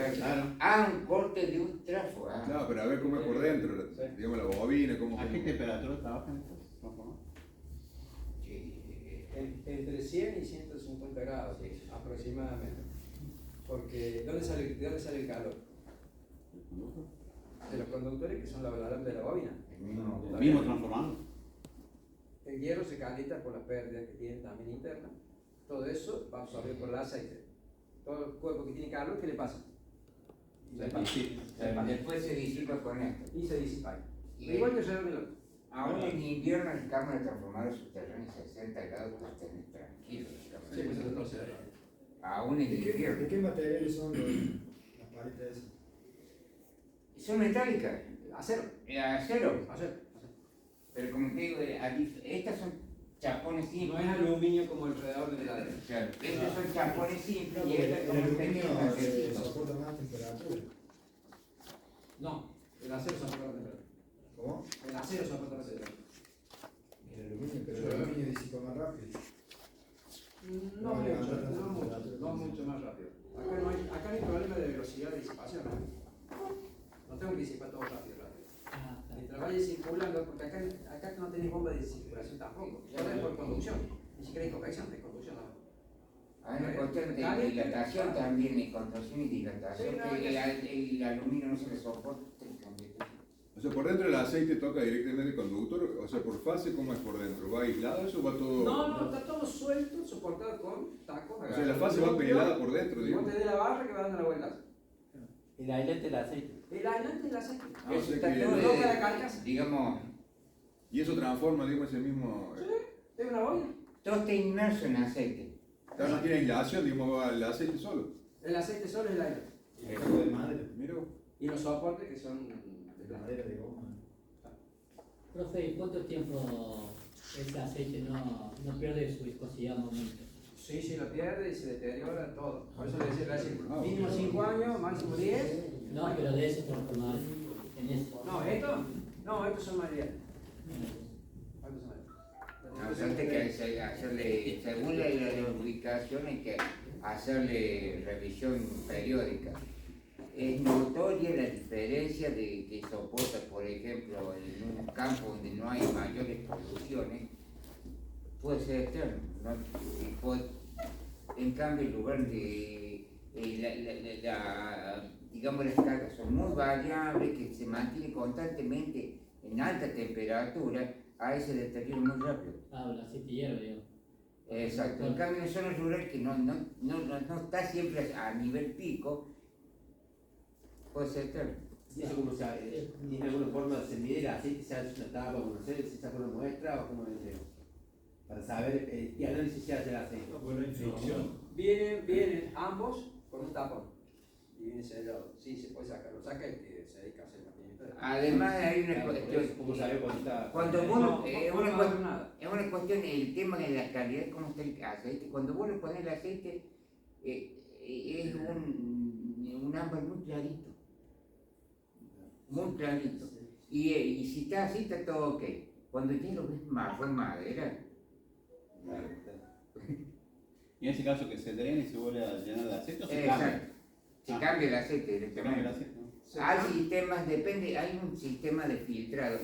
Un corte de un trafo. No, pero a ver cómo es por dentro, digamos la bobina, cómo... ¿A qué temperatura trabajan estos transformadores? Entre 100 y 150 grados aproximadamente. Porque ¿de dónde sale el calor? De los conductores que son la lámpara de la bobina. El mismo transformador. El hierro se calienta por las pérdidas que tiene también internas. Todo eso va absorbido por el aceite. Todo el cuerpo que tiene calor, ¿qué le pasa? Después se disipa con esto. Y se disipa. Igual que alrededor del otro. Aún en invierno en cámara de transformadores subterráneos 60 grados, pues tenés tranquilo. Sí, pues entonces. Aún en invierno. ¿De qué materiales son las paletas esas? Son metálicas. Acero. Acero. Acero. Pero como te digo, estas son chapones simples. No es aluminio como el radiador de la heladera. Claro, estos son chapones simples y El estas como aluminio pequeños. soporta más temperatura. No, el acero soporta la temperatura. ¿Cómo? El acero soporta la temperatura. El aluminio, pero el aluminio disipa más rápido. No mucho más rápido. Acá no hay problema de velocidad de disipación. No tengo que disipar todo rápido. Mientras vaya circulando, porque acá no tenés bomba de circulación tampoco. Todo es por conducción. Ni siquiera hay convección, hay conducción. Hay una cuestión de dilatación también, de contracción y dilatación, Sí, no, que el aluminio no se le soporta. O sea, por dentro el aceite toca directamente el conductor, o sea, por fase, ¿cómo es por dentro? ¿Va aislado eso o va todo...? No, está todo suelto, soportado con tacos. O sea, la fase va pelada por dentro, Y digo. vos tenés la barra que va dando la vuelta. El aislante del aceite. El aislante del aceite. Ah, o sea Está que- todo, toca la carcasa. digamos, Y eso transforma, digamos, ese mismo... Es una boina. todo está inmerso en aceite. Claro, no tiene aislación, digamos, va el aceite solo. El aceite solo es el aire. de madre. Mira vos. Y los soportes que son de Madera de goma. Profe, ¿y cuánto tiempo ese aceite no pierde su viscosidad al momento? Sí, sí, lo pierde y se deteriora todo. Por eso le decía recién, Ah, mínimo ok. 5 años, máximo 10. No, pero de ese transformador, en ese. No, estos son más 10. No obstante que hacerle, según la ubicación hay que hacerle revisión periódica. Es notoria la diferencia de que soporta, por ejemplo, en un campo donde no hay mayores producciones, puede ser externo. ¿No? En cambio, en lugar de digamos, las cargas son muy variables, que se mantienen constantemente en alta temperatura, a ese deterioro muy rápido. Ah, el aceite hierve, digo. Exacto. En cambio, en zonas rurales que no está siempre a nivel pico, puede ser externo. ¿Y eso cómo se hace? ¿Tiene alguna forma de se mide el aceite? ¿Se hace una tapa, no sé, se saca una muestra o cómo es? Para saber qué análisis se hace del aceite. Buena infección. Vienen ambos con un tapón. Y viene sellado. Sí, se puede sacar. Lo saca el que se dedica a hacer mantenimiento. Además, hay una cuestión. ¿Cómo sabe cuando está? Cuando No, vos, no, no hace nada. es una cuestión, el tema de la calidad, cómo está el aceite. Cuando vos le pones el aceite, es un ámbar muy clarito. Muy clarito. Y si está así, está todo ok. Cuando ya lo ves marrón madera, Y en ese caso que se drene y se vuelve a llenar de aceite o se cambia. exacto. Se cambia el aceite Se cambia el directamente. aceite, ¿no? Hay sistemas, depende, hay un sistema de filtrado.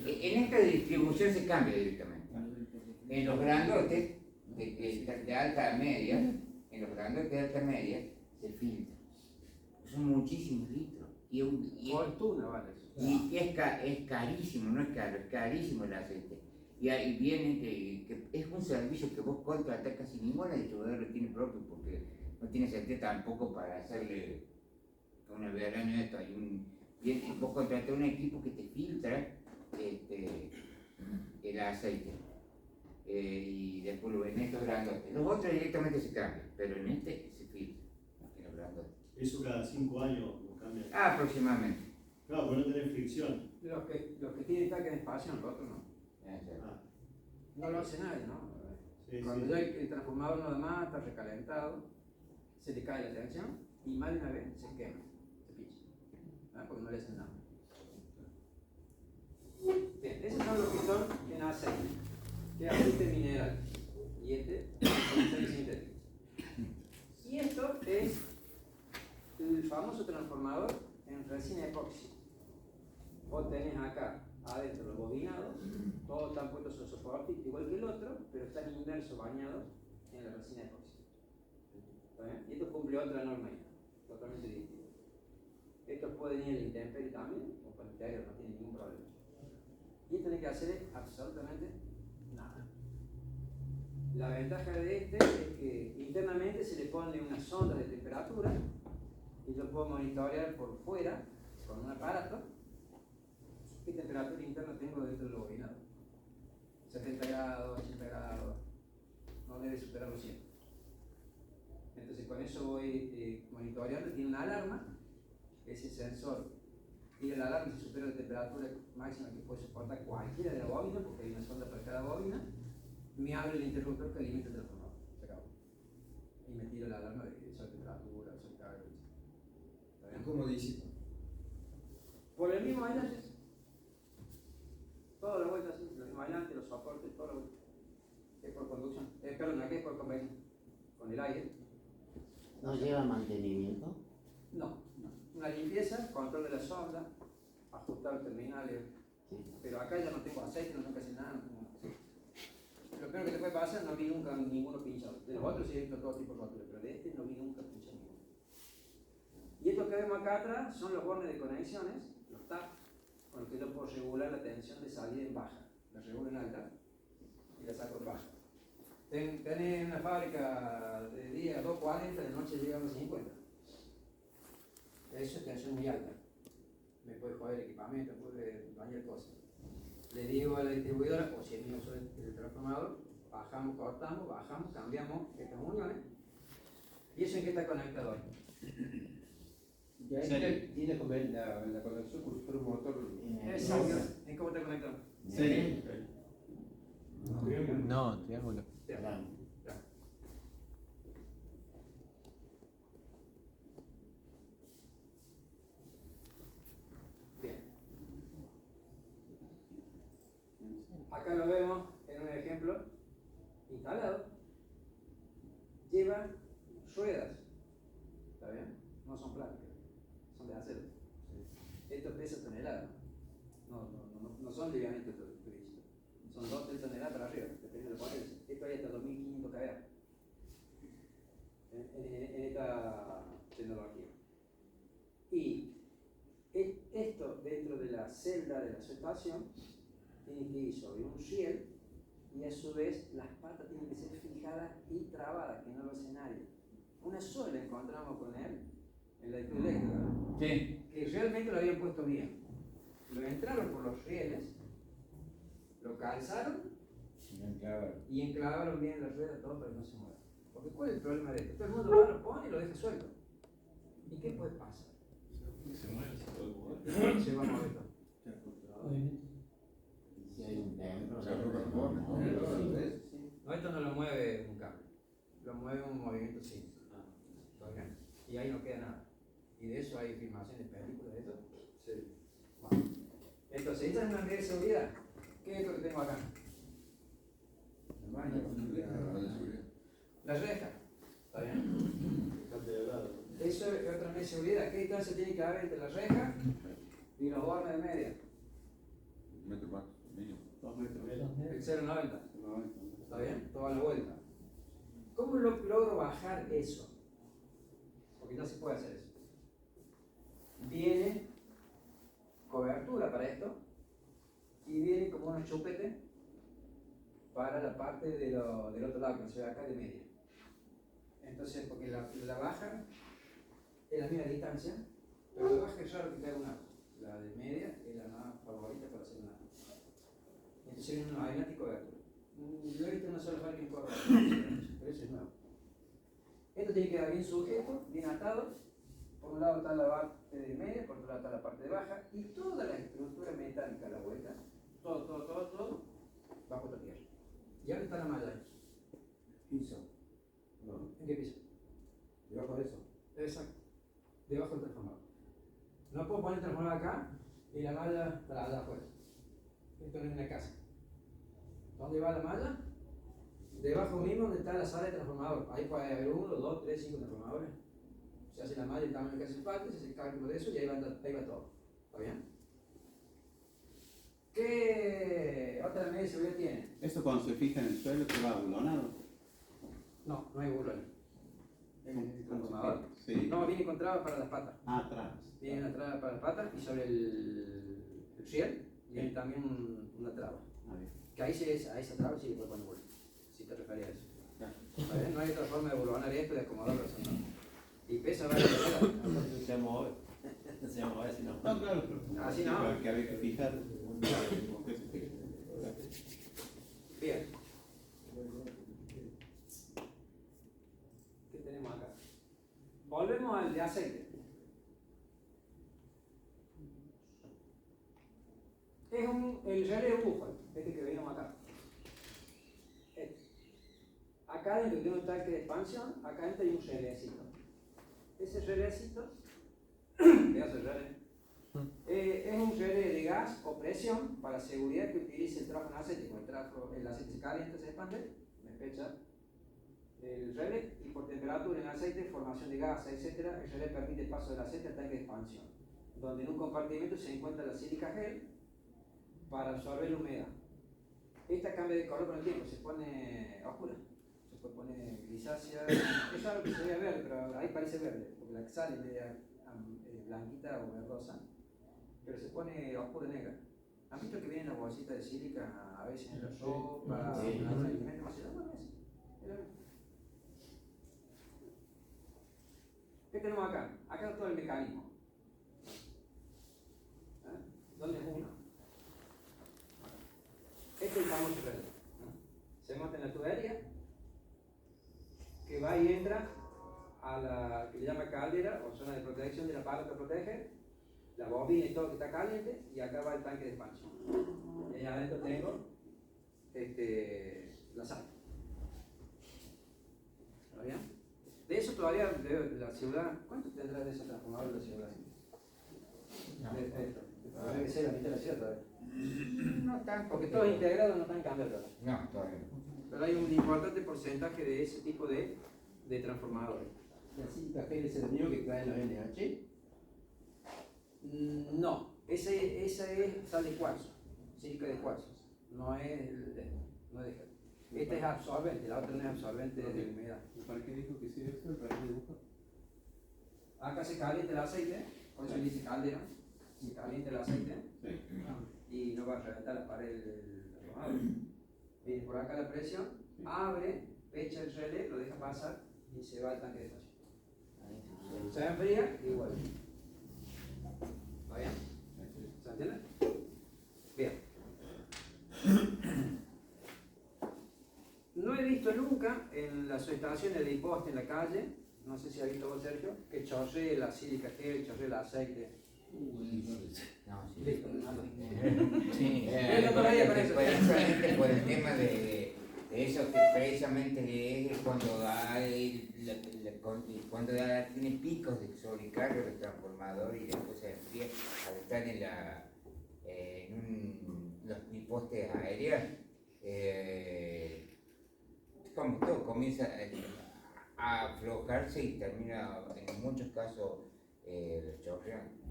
En esta distribución se cambia directamente. En los grandotes de alta a media, en los grandotes de alta media, se filtra. Son muchísimos litros. Fortuna, vale. Y es carísimo, no es caro, es carísimo el aceite. Y ahí viene que es un servicio que vos contratás, casi ninguna distribuidora lo tiene propio, porque no tiene sentido tampoco para hacerle una vez al año esto. Vos contratás un equipo que te filtra el aceite. Y después lo ven estos grandotes. Los otros directamente se cambian, pero en este se filtra, en los grandotes. Eso cada 5 años lo cambian. Aproximadamente. Claro, porque no tenés fricción. Los que tienen tanque de expansión, los otros no. Ah, No lo hace nadie, ¿no? sí, Cuando sí. ya el transformador no da más, está recalentado, se le cae la tensión y más de una vez se quema, se picha. ¿Ah? Porque no le hacen nada. Bien, esos son los que son en aceite, que es aceite mineral. Y este es aceite sintético. Y esto es el famoso transformador en resina epoxi. Vos tenés acá adentro los bobinados, todos están puestos en soporte igual que el otro, pero están inmersos, bañados en la resina epoxi. ¿Está bien? Y esto cumple otra norma ahí, totalmente distinta. Estos pueden ir a la intemperie también, o para el interior, no tiene ningún problema. Y esto no hay que hacer absolutamente nada. La ventaja de este es que internamente se le pone una sonda de temperatura y yo puedo monitorear por fuera con un aparato qué temperatura interna tengo dentro del bobinado. 70 grados, 80 grados, no debe superar los 100. Entonces con eso voy monitoreando, tiene una alarma, ese sensor tira la alarma, se supera la temperatura máxima que puede soportar cualquiera de la bobina, porque hay una sonda para cada bobina, me abre el interruptor que alimenta el transformador, se acabó. Y me tira la alarma de que esa temperatura, esa carga. ¿Y cómo disipa? Por el mismo aislante. Toda la vuelta así, los mismos aislantes, los soportes, toda la vuelta. Es por conducción. Perdón, aquí es por convección. Con el aire. ¿No lleva mantenimiento? No. Una limpieza, control de la sonda, ajustar los terminales. Sí. Pero acá ya no tengo aceite, no tengo que hacer nada. No tengo nada. Lo peor que te puede pasar, no vi nunca ninguno pinchado. De los otros sí he visto todo tipo de roturas, pero de este no vi nunca pinchado ninguno. Y estos que vemos acá atrás son los bornes de conexiones, los TAP, con el que yo puedo regular la tensión de salida en baja. La regulo en alta y la saco en baja. Tenés una fábrica de día 240, de noche llega a 250. Eso es tensión muy alta. Me puede joder el equipamiento, puede dañar cosas. Le digo a la distribuidora, o si es mío uso el transformador, bajamos, cortamos, bajamos, cambiamos estas uniones. ¿Y eso en qué está conectado? Ya tiene como la conexión con un motor. Exacto. ¿En cómo está conectado? Sí. No, triángulo. Bien. Acá lo vemos en un ejemplo instalado. Lleva ruedas. ¿Está bien? No son plásticas, son de acero. Esto pesa toneladas. No son livianitos estos bichitos. Son 2-3 toneladas para arriba, dependiendo de potencia. Esto hay hasta 2500 kVA en esta tecnología. Y esto dentro de la celda de la subestación tiene que ir sobre un riel y a su vez las patas tienen que ser fijadas y trabadas, que no lo hace nadie. Una sola encontramos con él en la eléctrica, Sí. que realmente lo habían puesto bien. Lo entraron por los rieles, lo calzaron y enclavaron bien las ruedas, todo para que no se mueva. Porque ¿cuál es el problema de esto? Todo el mundo va, lo pone y lo deja suelto. ¿Y qué puede pasar? Se mueve, Se va a mover todo. Si hay un templo, No, esto no lo mueve un cable, lo mueve un movimiento simple. ¿Está bien? Y ahí no queda nada. Y de eso hay filmaciones, películas de eso. Sí. Bueno. Entonces, esta es una medida de seguridad. ¿Qué es lo que tengo acá? La reja. ¿Está bien? Eso es otra medida de seguridad. ¿Qué distancia tiene que haber entre la reja y los bornes de media? Un metro más, mínimo. 2 metros. El 0,90. ¿Está bien? Toda la vuelta. ¿Cómo logro bajar eso? Porque no se puede hacer eso. Viene cobertura para esto y viene como unos chupetes para la parte del otro lado, que se ve acá de media. Entonces, porque la baja es la misma distancia, pero la baja es raro que caiga un arco. La de media es la más favorita para hacer un arco. Entonces viene una vaina y cobertura. Yo he visto una sola fábrica en Córdoba, pero eso es nuevo. Esto tiene que quedar bien sujeto, bien atado. Por un lado está la parte de media, por otro lado está la parte de baja, y toda la estructura metálica a la vuelta, todo, bajo la tierra. Y ahora está la malla. Piso. No. ¿En qué piso? Debajo de eso. Exacto. Debajo del transformador. No puedo poner el transformador acá y la malla para allá afuera. Esto no es una casa. ¿Dónde va la malla? Debajo mismo donde está la sala de transformador. Ahí puede haber 1, 2, 3, 5 transformadores. Se hace la malla, el tamaño que hace falta, se hace el cálculo de eso y ahí va todo. ¿Está bien? ¿Qué otra medida de seguridad tiene? ¿Esto cuando se fija en el suelo que va bulonado? No, no hay bulón. El transformador. Sí. No, viene con trabas para las patas. Ah, atrás. Viene una traba para las patas y sobre el riel viene también una traba. Ah, bien. Que ahí a esa traba sí le puede poner bulón. Si te referías a eso. Claro. ¿Está bien? No hay otra forma de bulonar esto, de acomodarlo así, ¿no? Y pesa varias toneladas. Se mueve. Se mueve, si no. No, claro, pero Así no. pero que había que fijar. ¿Con qué se fija? Bien. ¿Qué tenemos acá? Volvemos al de aceite. Es el relé Buchholz, este que vimos acá. Acá dentro de un tanque de expansión, acá dentro hay un relécito. Ese relécito, pedazo de relé, es un relé de gas o presión para seguridad que utilice el trafo en aceite. Cuando el aceite se calienta, se expande, despecha el relé y por temperatura en aceite, formación de gas, etc. El relé permite el paso del aceite al tanque de expansión, donde en un compartimento se encuentra la sílica gel para absorber la humedad. Esta cambia de color con el tiempo, se pone oscura. Se pone grisácea, es algo que se ve verde, pero ahí parece verde, porque la que sale media blanquita o verdosa, pero se pone oscura negra. ¿Han visto que viene la bolsita de sílica a veces en la sopa? Sí. En algún alimento más? Bueno, ¿qué tenemos acá? Acá está todo el mecanismo. ¿Dónde es uno? Este es el famoso reloj. Se monta en la tubería, que va y entra a la que le llama caldera o zona de protección de la pala que protege, la bobina y todo que está caliente, y acá va el tanque de expansión. Y ahí adentro tengo la sal. ¿Está bien? De eso todavía la ciudad, ¿cuánto tendrá de ese transformador de la ciudad? Debe ser la mitad de la ciudad todavía. No tanto. Porque todos integrados no están cambiando todavía. No, todavía no. Pero hay un importante porcentaje de ese tipo de transformadores. ¿La cinta G es el mío que trae los NH? No, ese es sal de cuarzo, sílica de cuarzo. No es este es absorbente, la otra no es absorbente de humedad. ¿Para qué dijo que sí eso? ¿Para qué dibujo? Acá se calienta el aceite, por eso dice caldera, se calienta el aceite y no va a reventar la pared del transformador. Viene por acá la presión, abre, echa el relé, lo deja pasar y se va al tanque de estación. Se enfría y vuelve. ¿Está bien? ¿Se entiende? Bien. No he visto nunca en las estaciones de imposta en la calle, no sé si ha visto vos, Sergio, que chorree la sílica gel, chorree el aceite. No, sí. Listo, Sí, precisamente por el tema de eso que precisamente es cuando hay cuando tiene picos de sobrecarga del transformador y después se enfría al estar en los postes aéreos, como todo comienza a aflojarse y termina en muchos casos chorreando.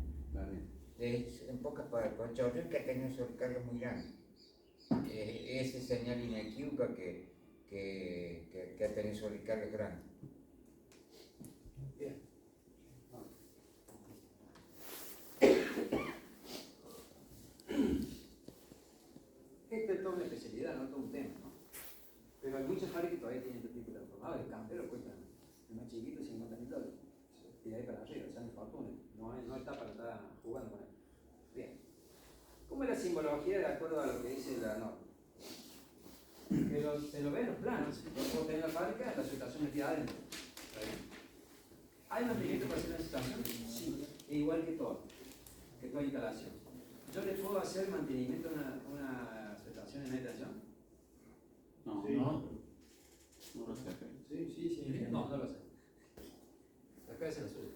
En pocas palabras, con chorreo que ha tenido sobrecarga muy grande. Esa es señal inequívoca que ha tenido sobrecarga grande. Bien. Esta es toda una especialidad, no todo un tema, ¿no? Pero hay muchas fábricas que todavía tienen este tipo de transformadores. El campero cuesta, el más chiquito, $50.000. Y de ahí para arriba, sale fortuna. No está para estar jugando con él. Bien. ¿Cómo es la simbología de acuerdo a lo que dice la norma? Que se lo ven los planos. Vos tenés la fábrica, la situación metida adentro. ¿Está bien? ¿Hay mantenimiento para hacer una situación? Sí. Igual que todo. Que toda instalación. ¿Yo le puedo hacer mantenimiento a una situación en alta tensión? No. Sí. No lo sé. Sí. No lo sé. Acá es el suyo.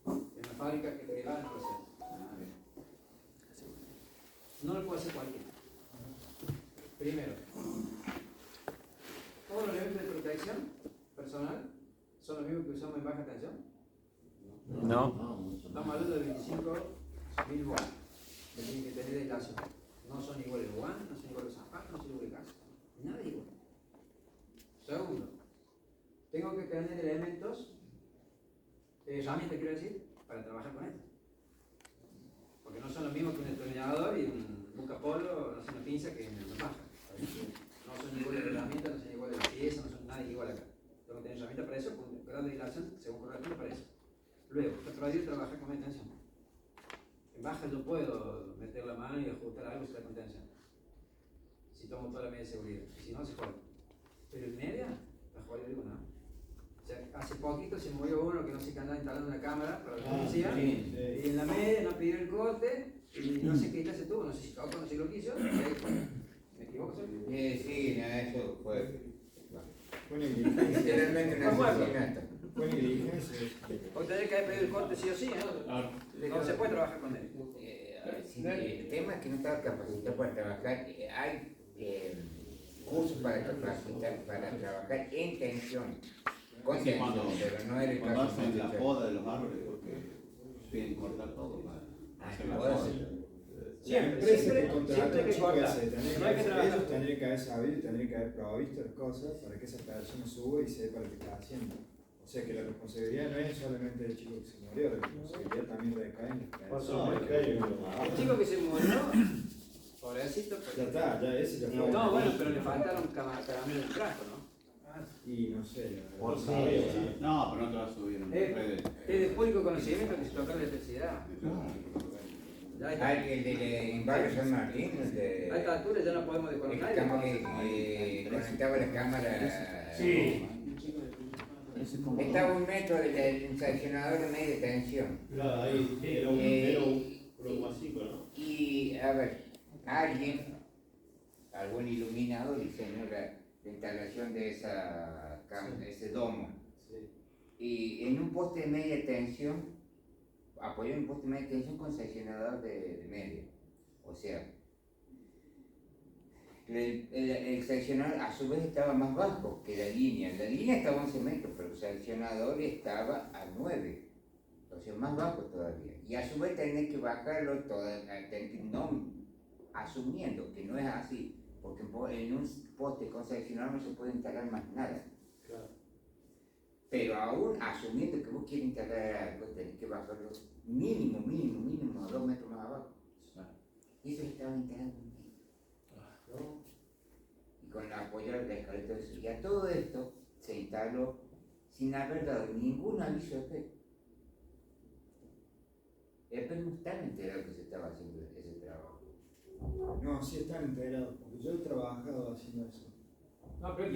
En la fábrica que te va a hacer. No lo puede hacer cualquiera. Primero, todos los elementos de protección personal son los mismos que usamos en baja tensión. No. Estamos hablando de 25.000 watts. Que tienen que tener de aislación. No son iguales los guantes, no son iguales los zapatos, no son iguales el casco. Nada igual. Segundo, tengo que tener elementos, herramientas quiero decir, para trabajar con esto. Porque no son los mismos que un destornillador y un bucapolo, no son una pinza que en una paja. No son iguales de herramientas, no son iguales de piezas, no son nada igual acá. Tengo que tener herramientas para eso, con grado de dilación, según corresponde para eso. Luego, el trabajar con tensión. En baja yo puedo meter la mano y ajustar algo si está con tensión. Si tomo toda la medida de seguridad. Si no, se juega. Pero en media, la juega yo digo nada. O sea, hace poquito se murió uno que no sé qué andaba instalando una cámara para la policía. Y en la media no pidió el corte y no sé qué clase tuvo, no sé si tocó, no sé lo que hizo. Y ahí fue. ¿Me equivoco? Sí, no, eso fue. Fue negligencia. Literalmente un asesinato. Fue negligencia. Porque tenés que haber pedido el corte sí o sí, ¿no? No se puede trabajar con él. Sí, el tema es que no estaba capacitado para trabajar. Hay cursos para capacitar, para trabajar en tensión. Con tensión, pero no era el cuando caso. hacen la poda de los árboles, porque piden cortar todo para hacer la poda. La empresa que contrató siempre hay que chicos cortar. no hay que ellos tendrían que haber sabido y tendrían que haber probado visto las cosas para que esa persona suba y sepa lo que está haciendo. O sea que la responsabilidad no es solamente del chico que se murió, la responsabilidad también recae en la Por creación. supuesto. El chico que se murió, pobrecito, Ya está, ya ese ya fue. no, bueno, pero le faltaron caramelos en el frasco, ¿no? Y no sé, Por no sí. sabía. No, pero no te vas a subir en redes. Es de público conocimiento que se toca la electricidad. Ya está. El de Barrio San Martín, el de. A esta altura ya no podemos El desconectar. que conectaba la cámara. Sí. Estaba un metro del seccionador de media tensión. Claro, ahí era un 1,5, ¿no? Y a ver, alguien, algún iluminado diseñó la instalación de de ese domo. Y en un poste de media tensión, apoyó un poste de media tensión con seccionador de media. O sea, el seccionador a su vez estaba más bajo que la línea. La línea estaba a 11 metros, pero el seccionador estaba a 9. O sea, más bajo todavía. Y a su vez tenés que bajarlo, no, asumiendo que no es así, porque en un poste con seccionador no se puede instalar más nada. Claro. Pero aún asumiendo que vos quieres instalar algo, tenés que bajarlo mínimo, 2 metros más abajo. Y eso estaba instalando en medio. ¿No? Y con el apoyo de la escaleta de eso. Y a todo esto se instaló sin haber dado ningún aviso de EPEC. EPEC no estaba enterado que se estaba haciendo ese trabajo. No, sí están enterados, porque yo he trabajado haciendo eso. No, pero